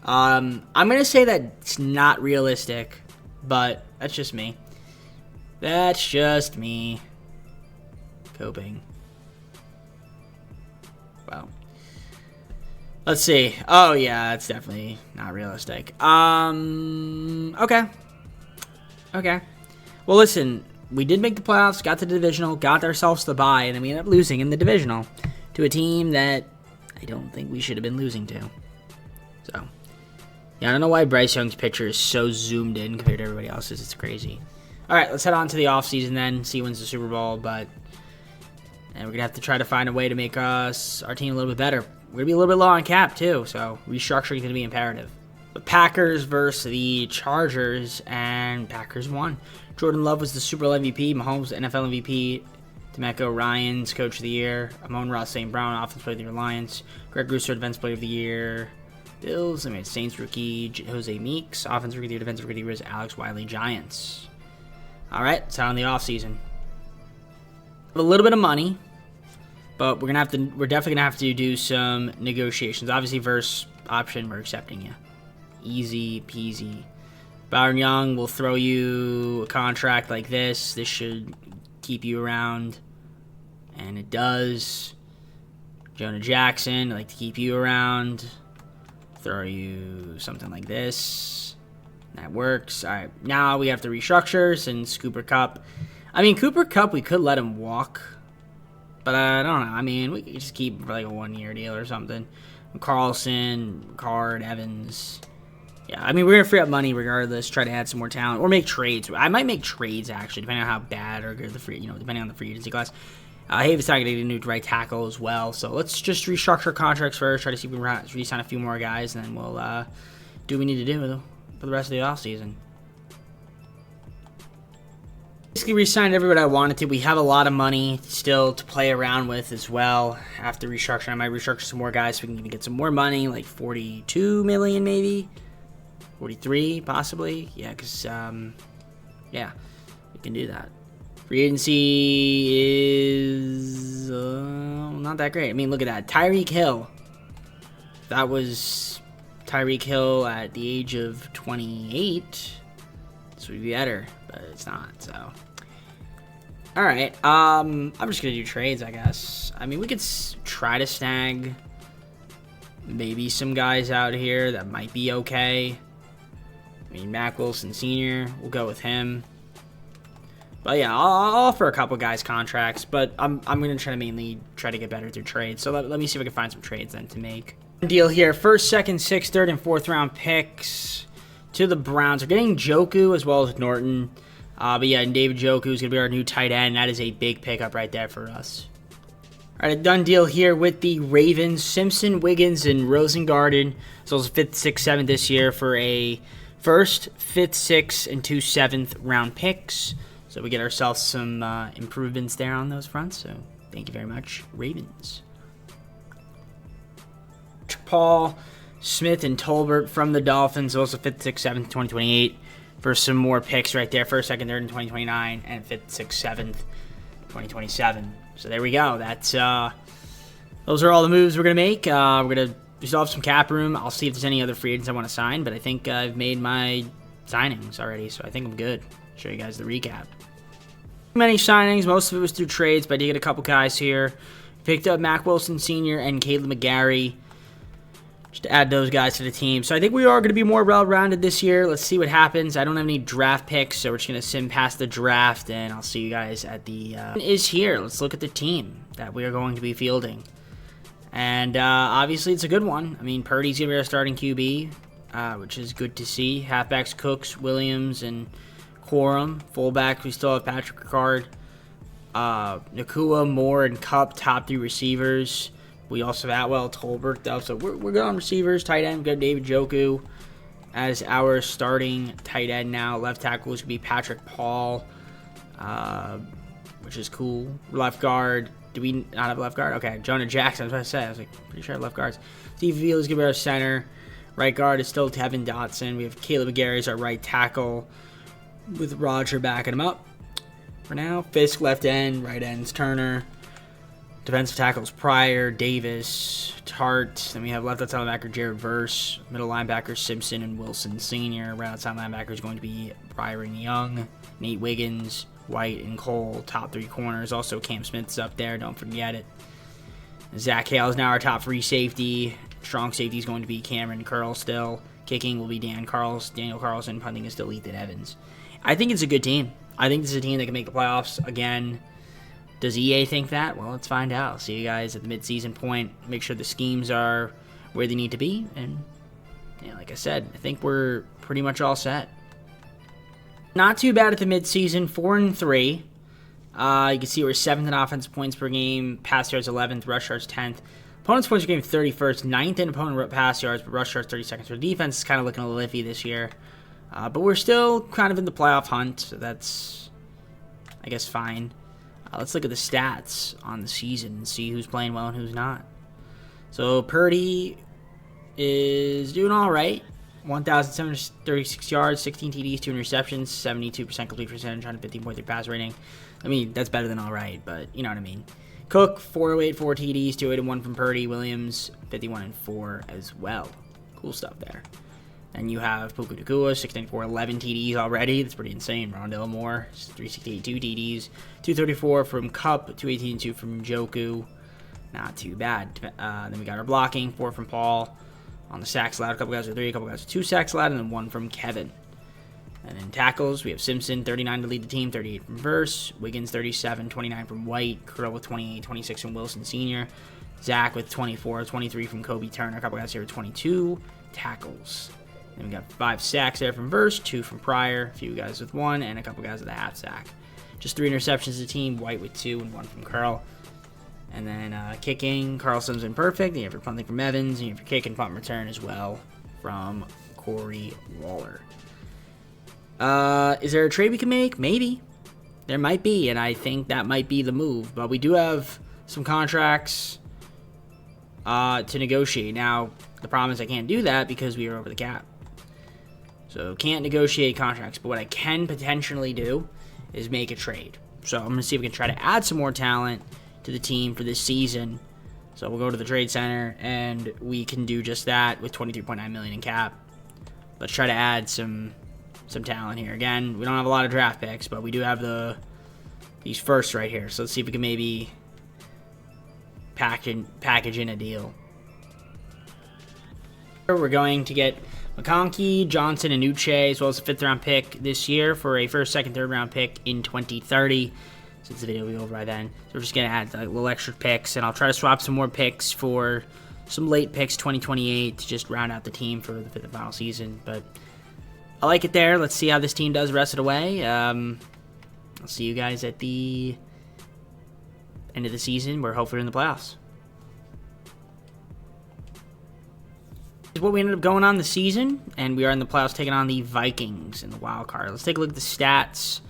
I'm going to say that it's not realistic, but that's just me. That's just me coping. Well, let's see. Oh, yeah, it's definitely not realistic. Okay. Okay. Well, listen, we did make the playoffs, got to the divisional, got ourselves the bye, and then we ended up losing in the divisional to a team that I don't think we should have been losing to. So, yeah, I don't know why Bryce Young's picture is so zoomed in compared to everybody else's. It's crazy. All right, let's head on to the offseason then, see who wins the Super Bowl. And we're going to have to try to find a way to make our team a little bit better. We're going to be a little bit low on cap, too, so restructuring is going to be imperative. The Packers versus the Chargers, and Packers won. Jordan Love was the Super Bowl MVP, Mahomes NFL MVP, D'Amico Ryans Coach of the Year, Amon-Ra St. Brown Offensive Player of the Year Lions, Greg Rousseau Defensive Player of the Year, Bills, Saints rookie, Jose Meeks, Offensive Rookie of the Year, Defensive Rookie of the Year, Alex Wiley, Giants. All right, it's on the offseason. A little bit of money, but we're definitely gonna have to do some negotiations. Obviously, verse option, we're accepting you. Easy peasy. Byron Young will throw you a contract like this. This should keep you around, and it does. Jonah Jackson, I'd like to keep you around. Throw you something like this. That works. All right, now we have to restructure since Cooper Kupp. I mean, Cooper Kupp, we could let him walk, but I don't know. I mean, we could just keep him for like a 1-year deal or something. Carlson, Card, Evans. Yeah, I mean, we're going to free up money regardless, try to add some more talent, or make trades. I might make trades, actually, depending on how bad or good depending on the free agency class. Haven's not going to get a new right tackle as well, so let's just restructure contracts first, try to see if we can re-sign a few more guys, and then we'll do what we need to do for the rest of the offseason. Basically re-signed everybody I wanted to. We have a lot of money still to play around with as well. After restructuring, I might restructure some more guys so we can even get some more money, like $42 million maybe. 43 possibly. Yeah, because, yeah, we can do that. Free agency is not that great. I mean, look at that. Tyreek Hill. That was Tyreek Hill at the age of 28. This would be better, but it's not, so. All right, I'm just going to do trades, I guess. I mean, we could try to snag maybe some guys out here that might be okay. I mean, Mack Wilson Sr., we'll go with him. But yeah, I'll offer a couple guys contracts, but I'm going to try to mainly try to get better through trades. So let me see if I can find some trades then to make. Deal here. First, second, sixth, third, and fourth round picks to the Browns. We're getting Njoku as well as Norton. But yeah, and David Njoku is going to be our new tight end. That is a big pickup right there for us. All right, a done deal here with the Ravens. Simpson, Wiggins, and Rosengarten. So it's 5th, 6th, 7th this year for a first, 5th, 6th, and 2 7th round picks. So we get ourselves some improvements there on those fronts. So thank you very much, Ravens. Paul, Smith, and Tolbert from the Dolphins. Also 5th, 6th, 7th, 2028 for some more picks right there. 1st, 2nd, 3rd, and 2029. And 5th, 6th, 7th, 2027. So there we go. That's those are all the moves we're going to make. We still have some cap room. I'll see if there's any other free agents I want to sign. But I think I've made my signings already. So I think I'm good. Show you guys the recap. Many signings. Most of it was through trades, but I did get a couple guys here. Picked up Mac Wilson Sr. and Caleb McGarry. Just to add those guys to the team. So I think we are going to be more well-rounded this year. Let's see what happens. I don't have any draft picks, so we're just going to sim past the draft, and I'll see you guys at the... is here. Let's look at the team that we are going to be fielding. And obviously it's a good one. I mean, Purdy's going to be our starting QB, which is good to see. Halfbacks, Cooks, Williams, and Corum. Fullback, we still have Patrick Ricard. Nakua, Moore, and Kupp, top 3 receivers. We also have Atwell, Tolbert, though. So we're good on receivers. Tight end, we've got David Njoku as our starting tight end now. Left tackle is going to be Patrick Paul, which is cool. Left guard, do we not have left guard? Okay, Jonah Jackson, I was about to say. I was like, pretty sure I have left guards. Steve Veal is going to be our center. Right guard is still Tevin Dotson. We have Caleb McGarry as our right tackle with Roger backing him up. For now, Fisk left end, right end's Turner. Defensive tackles Pryor, Davis, Tart. Then we have left outside linebacker Jared Verse. Middle linebackers Simpson and Wilson Sr. Right outside linebacker is going to be Pryor and Young. Nate Wiggins, White, and Cole. Top 3 corners. Also Cam Smith's up there. Don't forget it. Zach Hale is now our top free safety. Strong safety is going to be Cameron Curl still. Kicking will be Daniel Carlson. Punting is still Ethan Evans. I think it's a good team. I think this is a team that can make the playoffs again. Does EA think that? Well, let's find out. See you guys at the midseason point. Make sure the schemes are where they need to be. And, yeah, like I said, I think we're pretty much all set. Not too bad at the midseason. 4-3. You can see we're 7th in offensive points per game. Pass yards 11th. Rush yards 10th. Opponent's points per game 31st. 9th in opponent pass yards, but rush yards 32nd. So the defense is kind of looking a little iffy this year. But we're still kind of in the playoff hunt. So that's, I guess, fine. Let's look at the stats on the season and see who's playing well and who's not. So Purdy is doing all right. 1,736 yards, 16 TDs, 2 interceptions, 72% complete percentage, 115.3 pass rating. I mean, that's better than all right, but you know what I mean. Cook, 408, 4 TDs, 281 from Purdy. Williams, 51 and 4 as well. Cool stuff there. And you have Puka Nacua, 694, 11 TDs already. That's pretty insane. Rondell Moore, 368, 2 TDs. 234 from Kupp, 218 and 2 from Njoku. Not too bad. Then we got our blocking, 4 from Paul. On the sacks allowed, a couple guys with 3, a couple guys with 2 sacks allowed, and then 1 from Kevin. And then tackles, we have Simpson, 39 to lead the team, 38 from Verse. Wiggins, 37, 29 from White. Curl with 28, 26 from Wilson Sr. Zach with 24, 23 from Kobe Turner. A couple guys here with 22 tackles. Then we got 5 sacks there from Verse, 2 from Pryor, a few guys with 1, and a couple guys with a half sack. Just 3 interceptions to the team, White with 2 and 1 from Curl. And then kicking, Carlson's been perfect. You have your punting from Evans, and you have your kick and punt return as well from Corey Waller. Is there a trade we can make? Maybe. There might be, and I think that might be the move. But we do have some contracts to negotiate. Now, the problem is I can't do that because we are over the cap. So, can't negotiate contracts. But what I can potentially do is make a trade. So, I'm going to see if we can try to add some more talent to the team for this season. So, we'll go to the trade center, and we can do just that with $23.9 million in cap. Let's try to add some talent here. Again, we don't have a lot of draft picks, but we do have these firsts right here. So, let's see if we can maybe package in a deal. We're going to get McConkey, Johnson, and Uche, as well as a 5th-round pick this year for a 1st, 2nd, 3rd-round pick in 2030. Since the video will be over by then. So we're just going to add like, little extra picks, and I'll try to swap some more picks for some late picks 2028 to just round out the team for the 5th and final season. But I like it there. Let's see how this team does the rest of the way. I'll see you guys at the end of the season. We're hopefully in the playoffs. This is what we ended up going on the season, and we are in the playoffs taking on the Vikings in the wild card. Let's take a look at the stats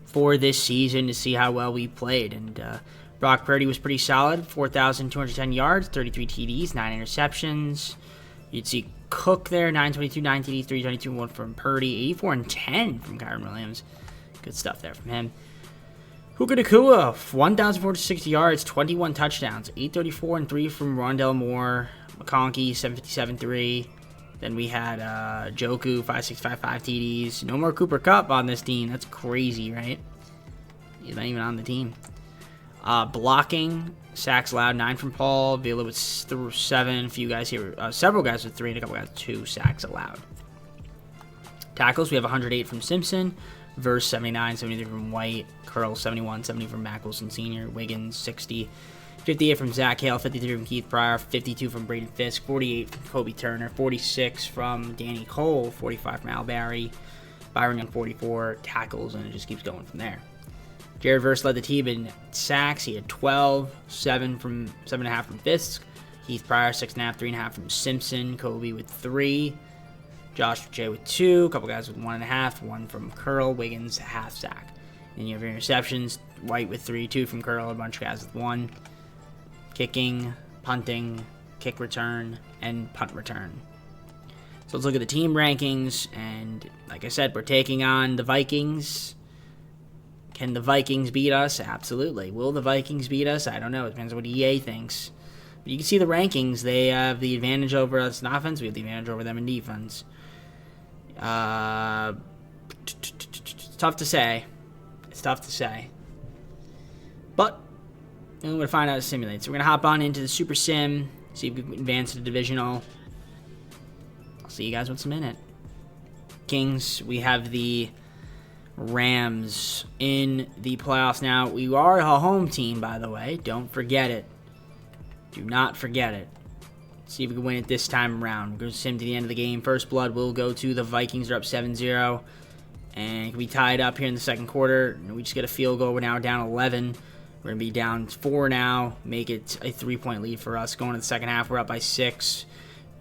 for this season to see how well we played. And Brock Purdy was pretty solid, 4,210 yards, 33 TDs, 9 interceptions. You'd see Cook there, 922, 9 TDs, 322, 1 from Purdy, 84 and 10 from Kyren Williams. Good stuff there from him. Puka Nacua, 1,460 yards, 21 touchdowns, 834 and 3 from Rondell Moore. McConkey, 757, 3. Then we had Joku, 5655 TDs. No more Cooper Kupp on this team. That's crazy, right? He's not even on the team. Blocking, sacks allowed, 9 from Paul. Vila with 7. A few guys here, several guys with 3, and a couple guys with 2 sacks allowed. Tackles, we have 108 from Simpson. Verse, 79, 73 from White. Curl, 71, 70 from Mack Wilson Sr. Wiggins, 60. 58 from Zach Hale, 53 from Keith Pryor, 52 from Braden Fisk, 48 from Kobe Turner, 46 from Danny Cole, 45 from Al Barry, Byron Young 44 tackles, and it just keeps going from there. Jared Verse led the team in sacks. He had 12, 7.5 from Fisk, Keith Pryor 6.5, 3.5 from Simpson, Kobe with 3, Josh J with 2, a couple guys with 1.5, 1 from Curl, Wiggins half sack. Then you have your interceptions, White with 3, 2 from Curl, a bunch of guys with 1. Kicking, punting, kick return, and punt return. So let's look at the team rankings, and like I said, we're taking on the Vikings. Can the Vikings beat us? Absolutely. Will the Vikings beat us? I don't know. It depends on what EA thinks. But you can see the rankings. They have the advantage over us in offense. We have the advantage over them in defense. It's tough to say. It's tough to say. But we're going to find out how it simulates. So we're going to hop on into the Super Sim, see if we can advance to the Divisional. I'll see you guys once a minute. Kings, we have the Rams in the playoffs now. We are a home team, by the way. Don't forget it. Do not forget it. See if we can win it this time around. We're going to sim to the end of the game. First blood will go to the Vikings. They're up 7-0. And can be tied up here in the second quarter. We just get a field goal. We're now down 11. We're going to be down 4 now, make it a 3-point lead for us. Going to the second half, we're up by 6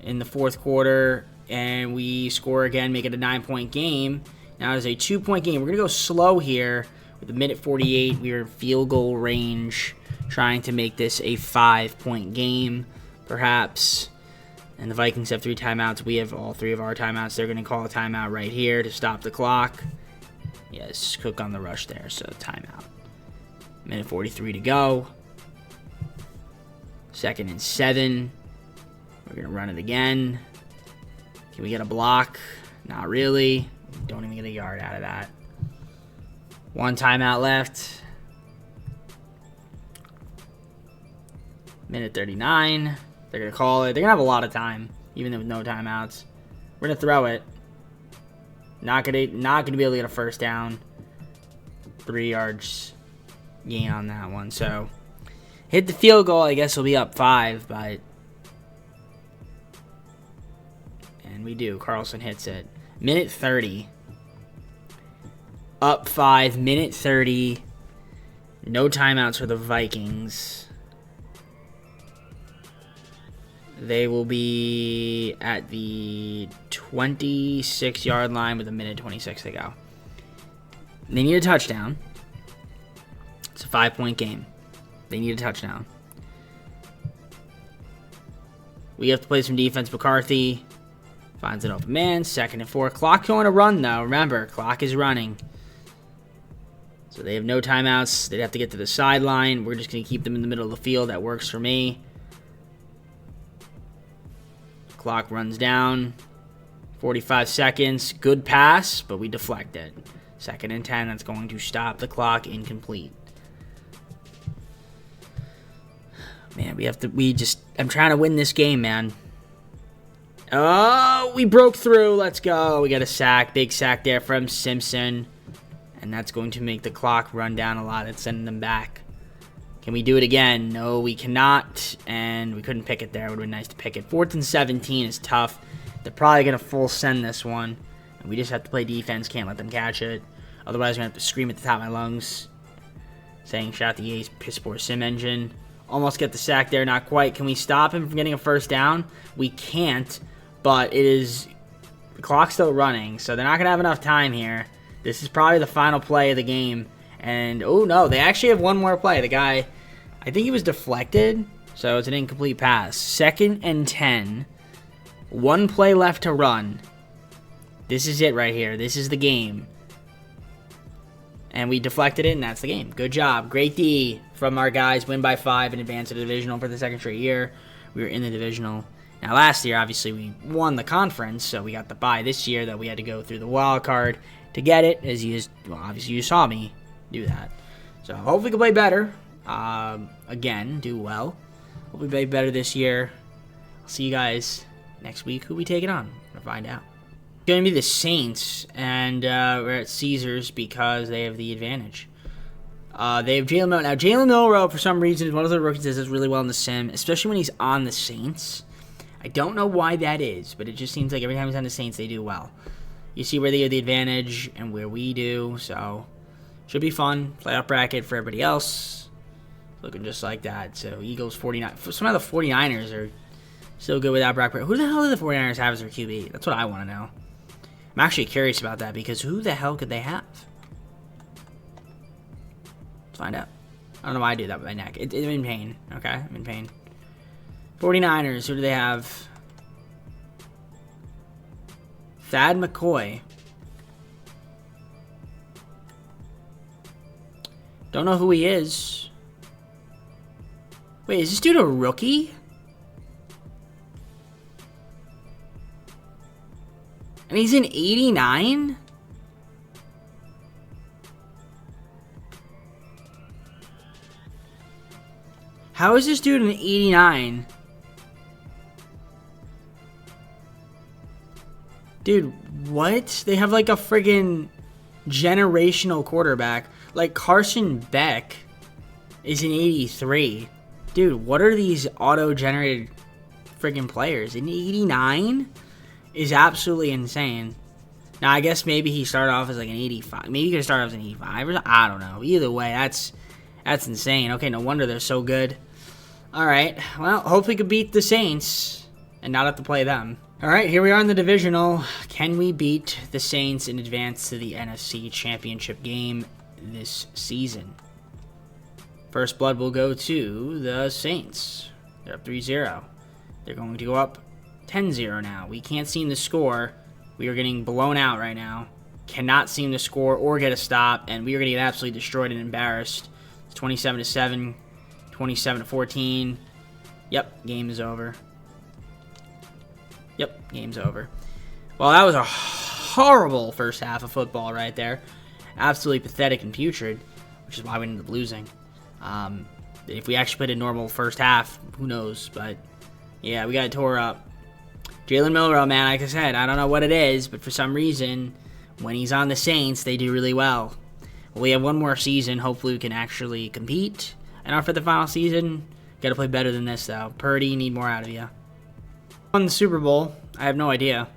in the fourth quarter, and we score again, make it a 9-point game. Now it's a 2-point game. We're going to go slow here with a minute 48. We are in field goal range, trying to make this a 5-point game, perhaps. And the Vikings have 3 timeouts. We have all 3 of our timeouts. They're going to call a timeout right here to stop the clock. Yes, Cook on the rush there, so timeout. Minute 43 to go. 2nd and 7. We're going to run it again. Can we get a block? Not really. Don't even get a yard out of that. 1 timeout left. Minute 39. They're going to call it. They're going to have a lot of time, even with no timeouts. We're going to throw it. Not going to be able to get a first down. 3 yards gain on that one. So hit the field goal. I guess we'll be up 5, but and we do. Carlson hits it. Minute 30. Up 5. Minute 30. No timeouts for the Vikings. They will be at the 26-yard line with a minute 26 to go. They need a touchdown. It's a 5-point game. They need a touchdown. We have to play some defense. McCarthy finds an open man. 2nd and 4. Clock going to run, though. Remember, clock is running. So they have no timeouts. They'd have to get to the sideline. We're just going to keep them in the middle of the field. That works for me. Clock runs down. 45 seconds. Good pass, but we deflect it. 2nd and 10. That's going to stop the clock. Incomplete. Man, I'm trying to win this game, man. Oh, we broke through. Let's go. We got a sack. Big sack there from Simpson. And that's going to make the clock run down a lot. It's sending them back. Can we do it again? No, we cannot. And we couldn't pick it there. It would have been nice to pick it. 4th and 17 is tough. They're probably going to full send this one. And we just have to play defense. Can't let them catch it. Otherwise, we're going to have to scream at the top of my lungs. Saying, shout the A's piss poor sim engine. Almost get the sack there. Not quite. Can we stop him from getting a first down? We can't. But it is... The clock's still running. So they're not going to have enough time here. This is probably the final play of the game. And, oh no, they actually have one more play. The guy, I think he was deflected. So it's an incomplete pass. 2nd and 10. One play left to run. This is it right here. This is the game. And we deflected it, and that's the game. Good job. Great D from our guys. Win by 5 and advance to the divisional for the 2nd straight year. We were in the divisional. Now, last year, obviously, we won the conference, so we got the bye this year that we had to go through the wild card to get it, as you just, well, obviously, you saw me do that. So, hopefully, we can play better. Again, do well. Hope we play better this year. I'll see you guys next week. Who we take it on? We'll find out. It's going to be the Saints, and we're at Caesars because they have the advantage. They have Jalen Milroe. Now, Jalen Milroe, for some reason, is one of the rookies that does really well in the sim, especially when he's on the Saints. I don't know why that is, but it just seems like every time he's on the Saints, they do well. You see where they have the advantage and where we do, so should be fun. Playoff bracket for everybody else. Looking just like that. So, Eagles 49. Some of the 49ers are still good without Brock Purdy. Who the hell do the 49ers have as their QB? That's what I want to know. I'm actually curious about that because who the hell could they have? Let's find out. I don't know why I do that with my neck. I'm in pain. Okay, I'm in pain. 49ers, who do they have? Thad McCoy. Don't know who he is. Wait, is this dude a rookie? And he's an 89? How is this dude an 89? Dude, what? They have like a friggin' generational quarterback. Like Carson Beck is an 83. Dude, what are these auto-generated friggin' players? An 89 is absolutely insane. Now, I guess maybe he started off as like an 85. Maybe he could have started off as an 85 or I don't know. Either way, that's insane. Okay, no wonder they're so good. All right, well, hopefully we can beat the Saints and not have to play them. All right, here we are in the divisional. Can we beat the Saints and advance to the NFC Championship game this season? First blood will go to the Saints. They're up 3-0. They're going to go up 10-0 now. We can't seem to score. We are getting blown out right now. Cannot seem to score or get a stop, and we are going to get absolutely destroyed and embarrassed. It's 27-7, 27-14. Yep, game is over. Yep, game's over. Well, that was a horrible first half of football right there. Absolutely pathetic and putrid, which is why we ended up losing. If we actually played a normal first half, who knows? But, yeah, we got it tore up. Jalen Milroe, man, like I said, I don't know what it is, but for some reason, when he's on the Saints, they do really well. Well, we have one more season. Hopefully we can actually compete. And after the final season, got to play better than this, though. Purdy, need more out of you. Won the Super Bowl? I have no idea.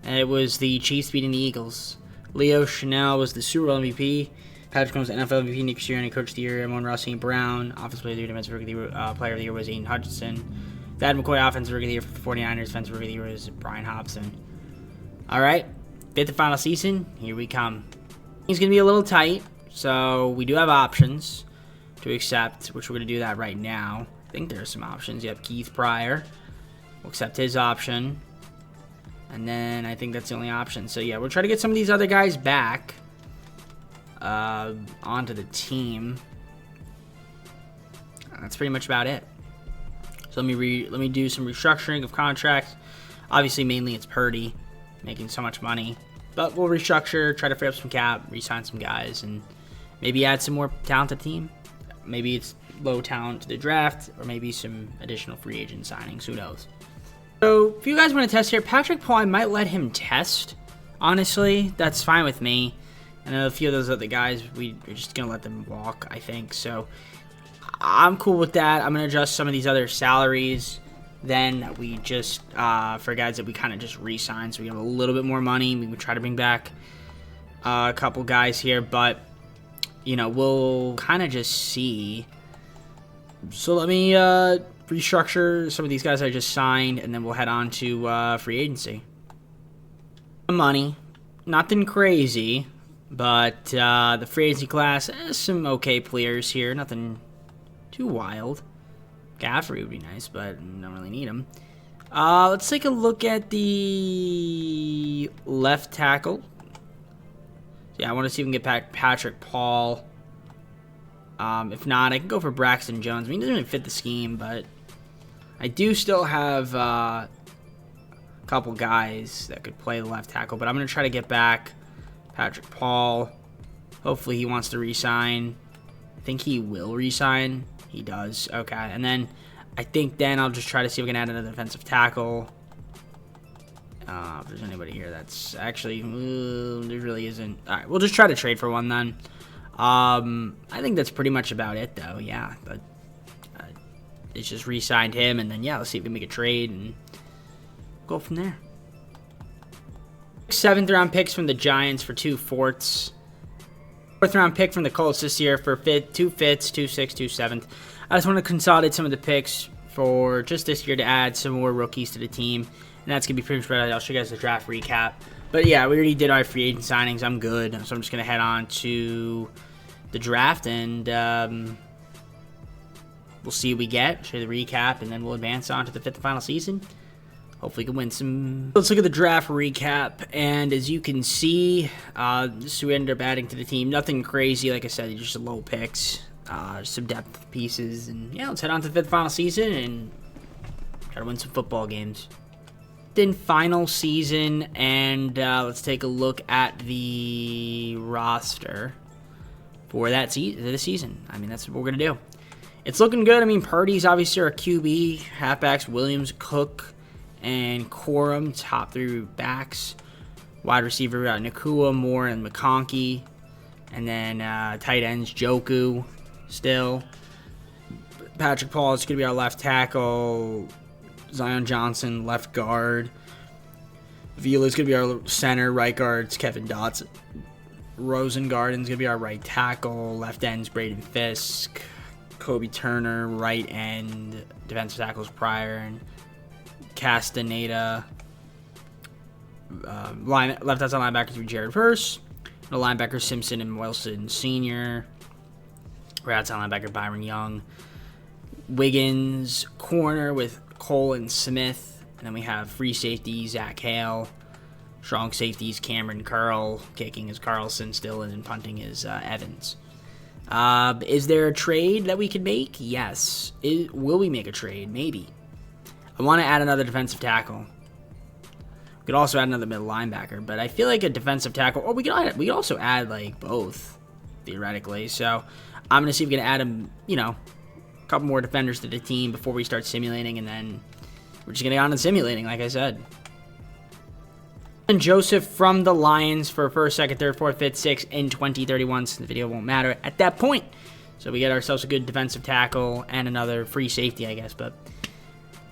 It was the Chiefs beating the Eagles. Leo Chanel was the Super Bowl MVP. Patrick Mahomes, NFL MVP, Nick Sirianni, Coach of the Year, Amon Ross St. Brown. Offensive Player of the Year, Defensive Rookie of the Year, Player of the Year was Aiden Hutchinson. Thad McCoy, Offensive Rookie of the Year for the 49ers. Defensive Rookie of the Year was Brian Hobson. All right, fifth and final season. Here we come. It's going to be a little tight, so we do have options to accept, which we're going to do that right now. I think there's some options. You have Keith Pryor. We'll accept his option. And then I think that's the only option. So, yeah, we'll try to get some of these other guys back onto the team. That's pretty much about it. So let me do some restructuring of contracts. Obviously, mainly it's Purdy making so much money. But we'll restructure, try to free up some cap, re-sign some guys, and maybe add some more talent to the team. Maybe it's low talent to the draft, or maybe some additional free agent signings. Who knows? So, if you guys want to test here, Patrick Paul, I might let him test. Honestly, that's fine with me. And a few of those other guys, we're just going to let them walk, I think. So, I'm cool with that. I'm going to adjust some of these other salaries. Then we just, for guys that we kind of just re-signed, so we have a little bit more money. We would try to bring back a couple guys here, but, you know, we'll kind of just see. So let me restructure some of these guys I just signed, and then we'll head on to free agency. Money, nothing crazy, but the free agency class has some okay players here, nothing too wild. Gaffrey would be nice, but don't really need him. Let's take a look at the left tackle. Yeah, I want to see if we can get Patrick Paul. If not, I can go for Braxton Jones. I mean, he doesn't really fit the scheme, but I do still have a couple guys that could play the left tackle, but I'm going to try to get back Patrick Paul. Hopefully he wants to re-sign. I think he will re-sign. He does. Okay, and then I think then I'll just try to see if we can add another defensive tackle. If there's anybody here that's actually... there really isn't. Alright, we'll just try to trade for one then. I think that's pretty much about it, though. Yeah, but it's just re-signed him, and then, yeah, let's see if we can make a trade and go from there. 7th round picks from the Giants for 2 fourths. 4th round pick from the Colts this year for 2 fifths, 2 6, 2 7th. I just want to consolidate some of the picks for just this year to add some more rookies to the team. And that's going to be pretty much what I'll show you guys the draft recap. But yeah, we already did our free agent signings. I'm good. So I'm just going to head on to the draft and we'll see what we get. Show you the recap and then we'll advance on to the 5th and final season. Hopefully we can win some. Let's look at the draft recap, and as you can see, this is who we ended up adding to the team. Nothing crazy, like I said, just low picks, some depth pieces, and yeah, let's head on to the 5th final season and try to win some football games. Then final season, and let's take a look at the roster for this season. I mean, that's what we're gonna do. It's looking good. I mean, Purdy's obviously our QB, halfbacks Williams, Cook, and Corum, top 3 backs. Wide receiver, Nakua, Moore, and McConkey. And then tight ends, Joku, still. Patrick Paul is going to be our left tackle. Zion Johnson, left guard. Vila is going to be our center. Right guard's Kevin Dotson. Rosengarten's going to be our right tackle. Left end's Braden Fisk. Kobe Turner, right end. Defensive tackles Pryor and Castaneda. Left outside linebackers were Jared Verse. The linebackers Simpson and Wilson Sr. Right outside linebacker Byron Young. Wiggins, corner with Cole and Smith. And then we have free safety Zach Hale. Strong safeties Cameron Curl. Kicking is Carlson still, and punting is Evans. Is there a trade that we could make? Yes. Will we make a trade? Maybe. I want to add another defensive tackle. We could also add another middle linebacker, but I feel like a defensive tackle, or we could also add like both, theoretically. So I'm gonna see if we can add a couple more defenders to the team before we start simulating, and then we're just gonna go on and simulating, like I said. And Joseph from the Lions for 1st, 2nd, 3rd, 4th, 5th, 6th, and 2031. So the video won't matter at that point. So we get ourselves a good defensive tackle and another free safety, I guess, but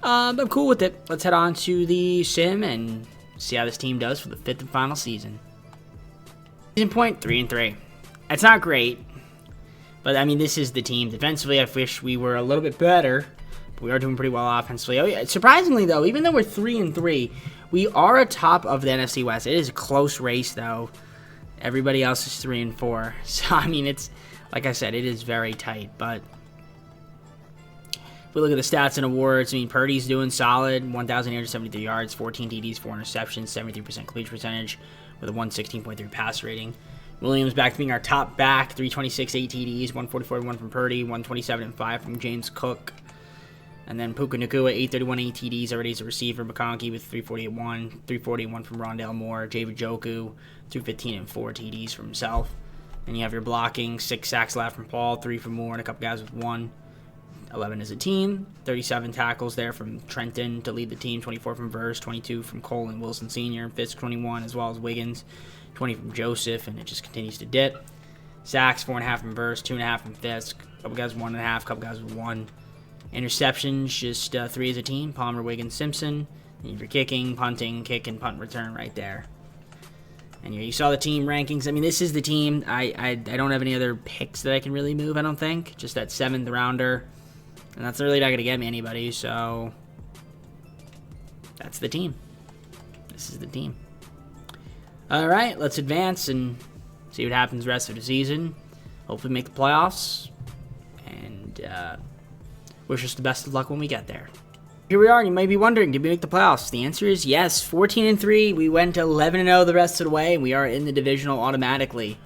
I'm cool with it. Let's head on to the sim and see how this team does for the 5th and final season. Season point, 3-3. It's not great, but I mean, this is the team. Defensively, I wish we were a little bit better, but we are doing pretty well offensively. Oh yeah, surprisingly though, even though we're 3-3, we are atop of the NFC West. It is a close race though. Everybody else is 3-4. So I mean, it's like I said, it is very tight, but if we look at the stats and awards, I mean, Purdy's doing solid. 1,873 yards, 14 TDs, 4 interceptions, 73% completion percentage with a 116.3 pass rating. Williams back to being our top back, 326, 8 TDs, 144.1 from Purdy, 127.5 from James Cook. And then Puka Nacua, 831, 8 TDs already as a receiver. McConkey with 341, 341 from Rondale Moore. David Joku, 215 and 4 TDs from himself. Then you have your blocking, 6 sacks left from Paul, 3 from Moore, and a couple guys with 1. 11 as a team. 37 tackles there from Trenton to lead the team. 24 from Verse, 22 from Cole and Wilson Sr. Fisk 21, as well as Wiggins. 20 from Joseph, and it just continues to dip. Sacks 4.5 from Verse, 2.5 from Fisk. A couple guys 1.5, couple guys with 1. Interceptions, just 3 as a team. Palmer, Wiggins, Simpson. And you're kicking, punting, kick, and punt return right there. And you saw the team rankings. I mean, this is the team. I don't have any other picks that I can really move, I don't think. Just that 7th rounder. And that's really not going to get me anybody, so that's the team. This is the team. All right, let's advance and see what happens the rest of the season. Hopefully make the playoffs. And wish us the best of luck when we get there. Here we are, and you might be wondering, did we make the playoffs? The answer is yes. 14-3. We went 11-0 the rest of the way, and we are in the divisional automatically.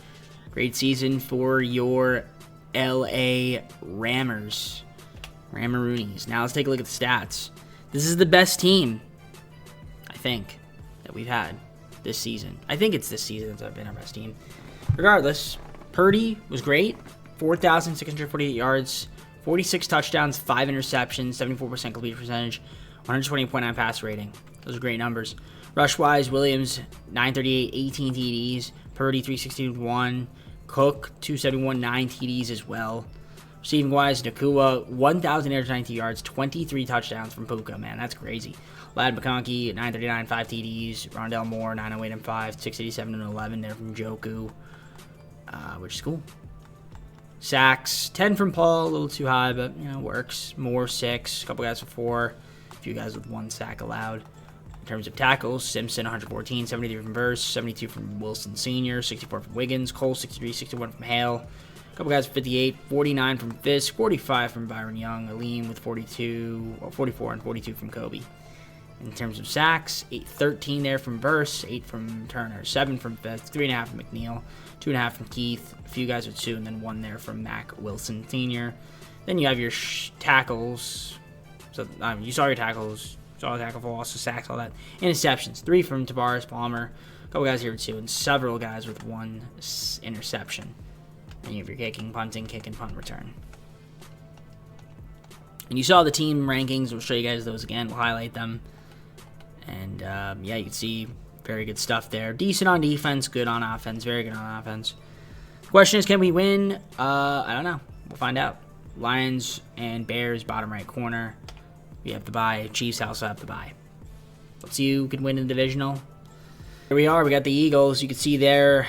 Great season for your LA Rammers. Rammaroonies. Now let's take a look at the stats. This is the best team, I think, that we've had this season. I think it's this season that's been our best team. Regardless, Purdy was great. 4,648 yards. 46 touchdowns, 5 interceptions, 74% completion percentage, 120.9 pass rating. Those are great numbers. Rush-wise, Williams, 938, 18 TDs. Purdy, 361. Cook, 271, 9 TDs as well. Receiving-wise, Nakua, 1,890 yards, 23 touchdowns from Puka. Man, that's crazy. Ladd McConkey, 939, 5 TDs. Rondell Moore, 908 and 5, 687 and 11 there from Joku, which is cool. Sacks, 10 from Paul, a little too high, but, works. Moore, 6, a couple guys with 4, a few guys with 1 sack allowed. In terms of tackles, Simpson, 114, 73 from Verse, 72 from Wilson Sr., 64 from Wiggins, Cole, 63, 61 from Hale. A couple guys with 58, 49 from Fisk, 45 from Byron Young, Aleem with 44, and 42 from Kobe. In terms of sacks, 13 there from Verse, 8 from Turner, 7 from Fisk, 3.5 from McNeil, 2.5 from Keith, a few guys with 2, and then 1 there from Mac Wilson Sr. Then you have your tackles. So you saw your tackles, saw the tackle for loss, sacks, all that. Interceptions, 3 from Tavares Palmer, a couple guys here with 2, and several guys with 1 interception. And you have your kicking, punting, kick, and punt return. And you saw the team rankings. We'll show you guys those again. We'll highlight them. And, yeah, you can see very good stuff there. Decent on defense, good on offense, very good on offense. The question is, can we win? I don't know. We'll find out. Lions and Bears, bottom right corner. We have the bye. Chiefs also have the bye. Let's see who can win in the divisional. Here we are. We got the Eagles. You can see their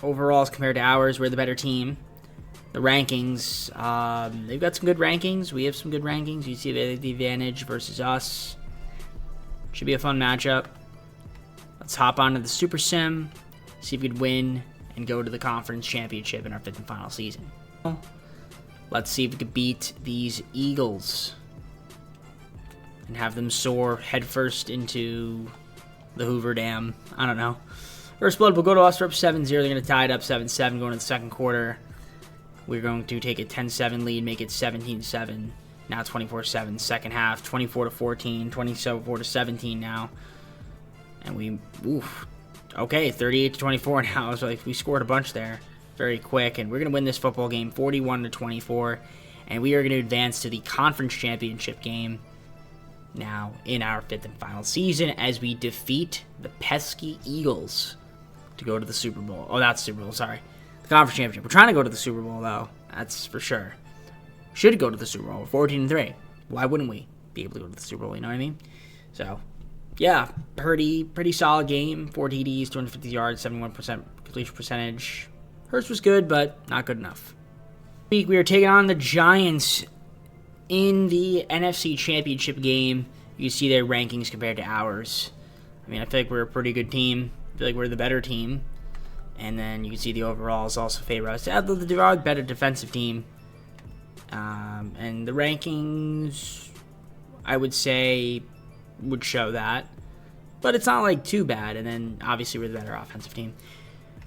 overalls compared to ours. We're the better team. The rankings, they've got some good rankings. We have some good rankings. You see the advantage versus us. Should be a fun matchup. Let's hop onto the Super Sim, see if we could win and go to the conference championship in our 5th and final season. Let's see if we could beat these Eagles and have them soar headfirst into the Hoover Dam. I don't know. First blood will go to us for up 7-0. They're going to tie it up 7-7 going into the second quarter. We're going to take a 10-7 lead, make it 17-7. Now 24-7. Second half, 24-14, 27-17 now. And we, okay, 38-24 now. It's like we scored a bunch there very quick. And we're going to win this football game 41-24. And we are going to advance to the conference championship game now in our 5th and final season as we defeat the pesky Eagles to go to the Super Bowl. Oh, not Super Bowl, sorry. The conference championship. We're trying to go to the Super Bowl, though. That's for sure. Should go to the Super Bowl. We're 14-3. Why wouldn't we be able to go to the Super Bowl? You know what I mean? So, yeah, pretty solid game. 4 TDs, 250 yards, 71% completion percentage. Hurts was good, but not good enough. This week we are taking on the Giants in the NFC Championship game. You see their rankings compared to ours. I mean, I feel like we're a pretty good team. I feel like we're the better team. And then you can see the overalls also favor us. Although they are a better defensive team. And the rankings, I would say, would show that. But it's not, like, too bad. And then, obviously, we're the better offensive team.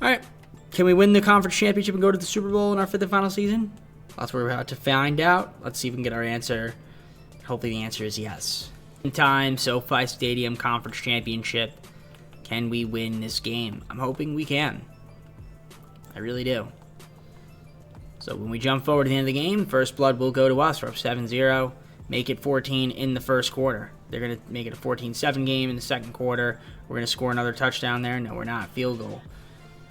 All right. Can we win the conference championship and go to the Super Bowl in our 5th and final season? That's what we're about to find out. Let's see if we can get our answer. Hopefully the answer is yes. In time, SoFi Stadium Conference Championship. Can we win this game? I'm hoping we can. I really do. So when we jump forward to the end of the game, first blood will go to us. We're up 7-0. Make it 14 in the first quarter. They're going to make it a 14-7 game in the second quarter. We're going to score another touchdown there. No, we're not. Field goal.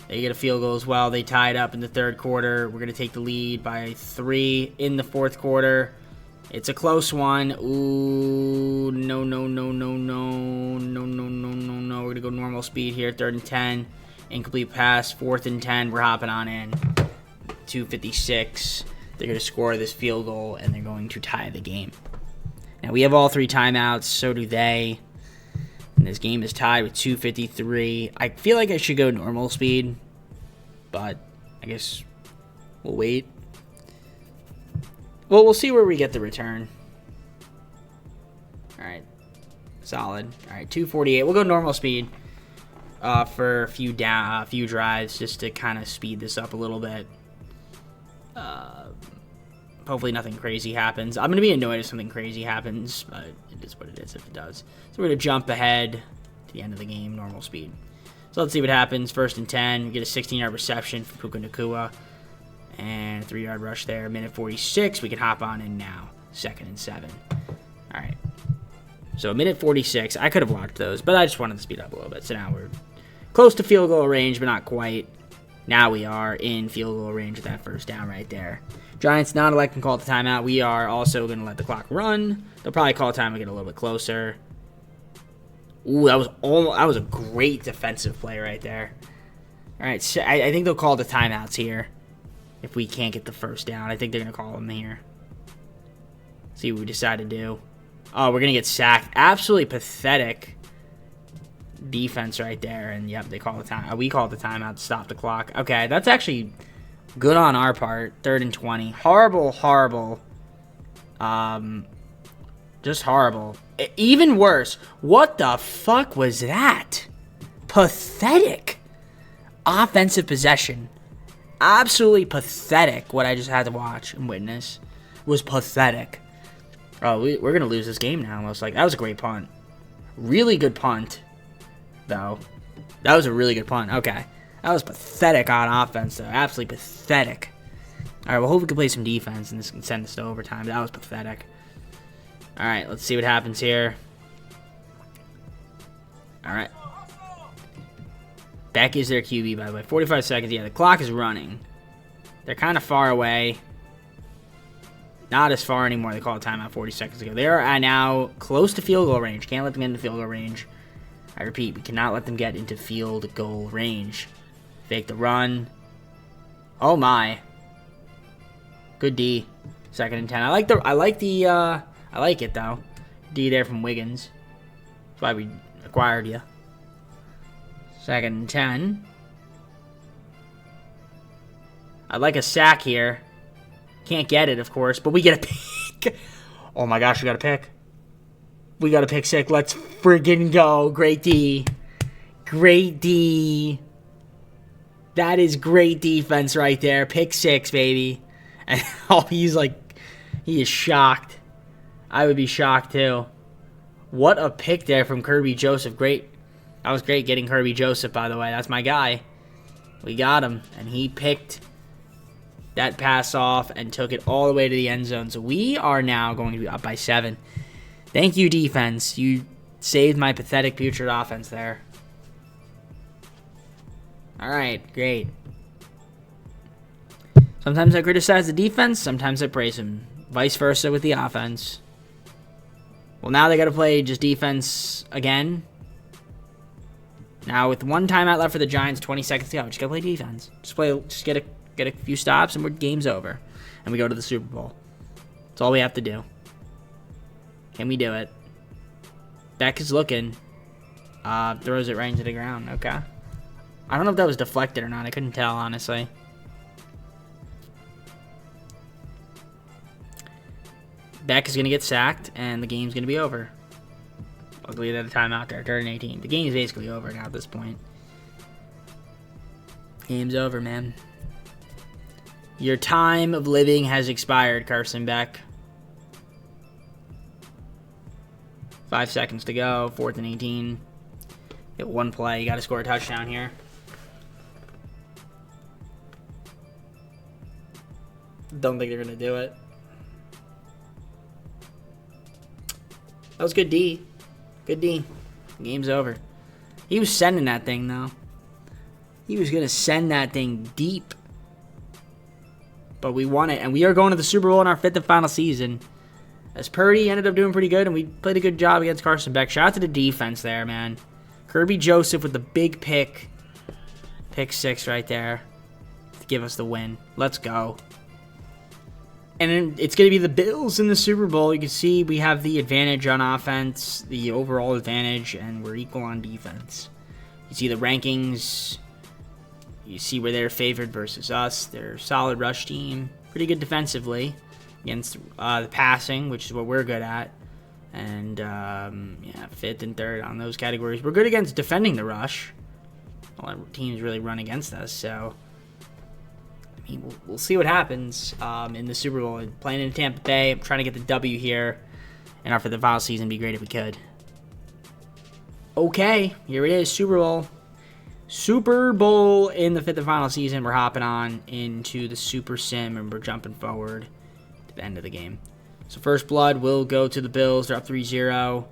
They get a field goal as well. They tie it up in the third quarter. We're going to take the lead by 3 in the fourth quarter. It's a close one. Ooh, no. We're going to go normal speed here. 3rd and 10. Incomplete pass. 4th and 10. We're hopping on in. 2:56. They're going to score this field goal, and they're going to tie the game. Now, we have all 3 timeouts. So do they. And this game is tied with 2:53. I feel like I should go normal speed, but I guess we'll wait. Well, we'll see where we get the return. All right. Solid. All right, 2:48. We'll go normal speed for a few drives just to kind of speed this up a little bit. Hopefully nothing crazy happens. I'm going to be annoyed if something crazy happens, but it is what it is if it does. So we're going to jump ahead to the end of the game, normal speed. So let's see what happens. 1st and 10. We get a 16-yard reception from Puka Nacua. And a 3-yard rush there. Minute 46. We can hop on in now. 2nd and 7. All right. So minute 46. I could have watched those, but I just wanted to speed up a little bit. So now we're close to field goal range, but not quite. Now we are in field goal range with that first down right there. Giants not electing to call the timeout. We are also going to let the clock run. They'll probably call time and get a little bit closer. Ooh, that was a great defensive play right there. All right, so I think they'll call the timeouts here if we can't get the first down. I think they're going to call them here. See what we decide to do. Oh, we're going to get sacked. Absolutely pathetic defense right there. And, yep, they call the time. We call the timeout to stop the clock. Okay, that's actually good on our part. 3rd and 20. Horrible. Just horrible. Even worse. What the fuck was that? Pathetic. Offensive possession. Absolutely pathetic. What I just had to watch and witness was pathetic. Oh, we're going to lose this game now. Almost like that was a great punt. Really good punt, though. That was a really good punt. Okay. That was pathetic on offense, though. Absolutely pathetic. All right, well, hope we can play some defense and this can send us to overtime. That was pathetic. All right, let's see what happens here. All right. Beck is their QB, by the way. 45 seconds. Yeah, the clock is running. They're kind of far away. Not as far anymore. They called a timeout 40 seconds ago. They are now close to field goal range. Can't let them get into field goal range. I repeat, we cannot let them get into field goal range. Fake the run. Oh my. Good D. 2nd and 10. I like it though. D there from Wiggins. That's why we acquired you. 2nd and 10. I'd like a sack here. Can't get it, of course, but we get a pick. Oh my gosh, we got a pick. We got a pick six. Let's friggin' go. Great D. Great D. That is great defense right there. Pick 6, baby. And he is shocked. I would be shocked too. What a pick there from Kirby Joseph. Great. That was great getting Kirby Joseph, by the way. That's my guy. We got him, and he picked that pass off and took it all the way to the end zone. So we are now going to be up by 7. Thank you, defense. You saved my pathetic putrid offense there. All right, great. Sometimes I criticize the defense, sometimes I praise him. Vice versa with the offense. Well, now they got to play just defense again. Now with 1 timeout left for the Giants, 20 seconds to go, just got to play defense. Just get a few stops and game's over. And we go to the Super Bowl. That's all we have to do. Can we do it? Beck is looking. Throws it right into the ground. Okay. I don't know if that was deflected or not. I couldn't tell, honestly. Beck is going to get sacked, and the game's going to be over. Luckily, they had a timeout there. 3rd and 18. The game's basically over now at this point. Game's over, man. Your time of living has expired, Carson Beck. 5 seconds to go. 4th and 18. Get 1 play. You got to score a touchdown here. Don't think they're going to do it. That was good D. Good D. Game's over. He was sending that thing, though. He was going to send that thing deep. But we won it, and we are going to the Super Bowl in our 5th and final season. As Purdy ended up doing pretty good, and we played a good job against Carson Beck. Shout out to the defense there, man. Kirby Joseph with the big pick. Pick 6 right there to give us the win. Let's go. And then it's going to be the Bills in the Super Bowl. You can see we have the advantage on offense, the overall advantage, and we're equal on defense. You see the rankings. You see where they're favored versus us. They're a solid rush team. Pretty good defensively against the passing, which is what we're good at. And, yeah, 5th and 3rd on those categories. We're good against defending the rush. A lot of teams really run against us, so I mean, we'll see what happens in the Super Bowl. Playing in Tampa Bay, I'm trying to get the W here. And after the final season, it'd be great if we could. Okay, here it is, Super Bowl. Super Bowl in the 5th and final season. We're hopping on into the Super Sim, and we're jumping forward to the end of the game. So first blood will go to the Bills. They're up 3-0.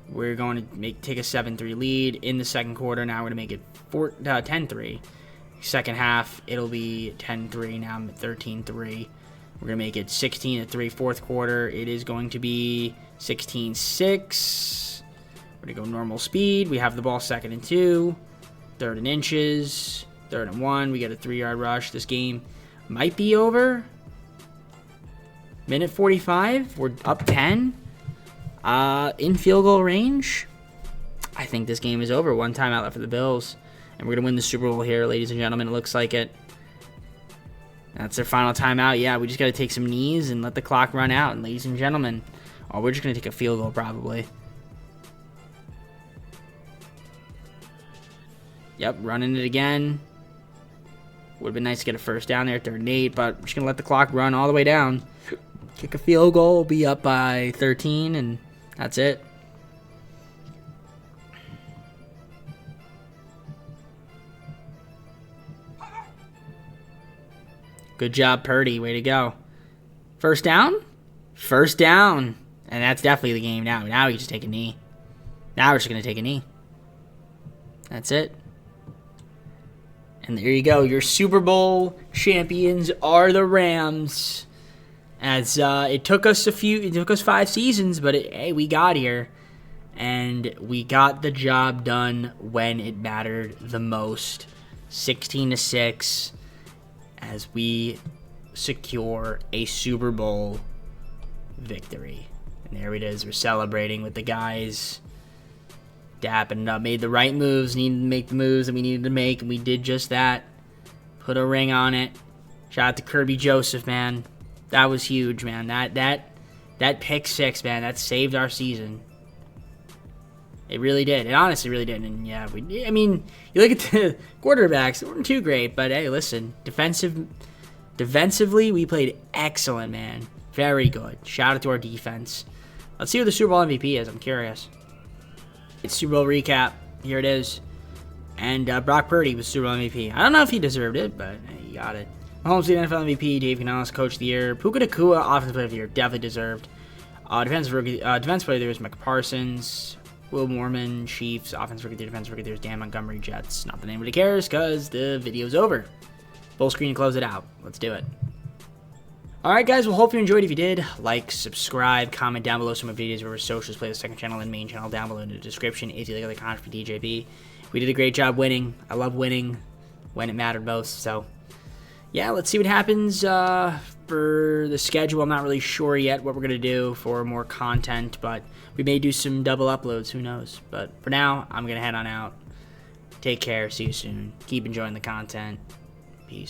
We're going to take a 7-3 lead in the second quarter. Now we're going to make it 10-3. Second half, it'll be 10-3. Now I'm at 13-3. We're going to make it 16-3. Fourth quarter, it is going to be 16-6. We're going to go normal speed. We have the ball 2nd and 2. 3rd and inches. 3rd and 1. We get a 3-yard rush. This game might be over. Minute 45. We're up 10. In field goal range. I think this game is over. One timeout left for the Bills. And we're going to win the Super Bowl here, ladies and gentlemen. It looks like it. That's their final timeout. Yeah, we just got to take some knees and let the clock run out. And ladies and gentlemen, we're just going to take a field goal probably. Yep, running it again. Would have been nice to get a first down there, 3rd and 8. But we're just going to let the clock run all the way down. Kick a field goal. We'll be up by 13. And that's it. Good job, Purdy. Way to go. First down? First down. And that's definitely the game now. Now we just take a knee. Now we're just going to take a knee. That's it. And there you go. Your Super Bowl champions are the Rams. As it took us 5 seasons, but hey, we got here. And we got the job done when it mattered the most. 16-6. As we secure a Super Bowl victory. And there it is. We're celebrating with the guys. Dapping it up. Made the right moves. Needed to make the moves that we needed to make. And we did just that. Put a ring on it. Shout out to Kirby Joseph, man. That was huge, man. That pick 6, man. That saved our season. It really did. It honestly really did. And yeah, I mean, you look at the quarterbacks, they weren't too great, but hey, listen, defensively, we played excellent, man. Very good. Shout out to our defense. Let's see who the Super Bowl MVP is. I'm curious. It's Super Bowl recap. Here it is. And Brock Purdy was Super Bowl MVP. I don't know if he deserved it, but hey, he got it. Mahomes, the NFL MVP. Dave Canales, Coach of the Year. Puka Nacua, Offensive Player of the Year. Definitely deserved. Defense Player of the Year was Micah Parsons. Will Mormon, Chiefs, Offensive Rookie of the Year, Defensive Rookie of the Year, Dan Montgomery, Jets. Not that anybody cares, because the video's over. Full screen and close it out. Let's do it. Alright guys, well hope you enjoyed. If you did, like, subscribe, comment down below some of the videos where socials, play the second channel and main channel down below in the description. If you like other content for DJB. We did a great job winning. I love winning when it mattered most, so yeah, let's see what happens for the schedule. I'm not really sure yet what we're going to do for more content, but we may do some double uploads. Who knows? But for now, I'm going to head on out. Take care. See you soon. Keep enjoying the content.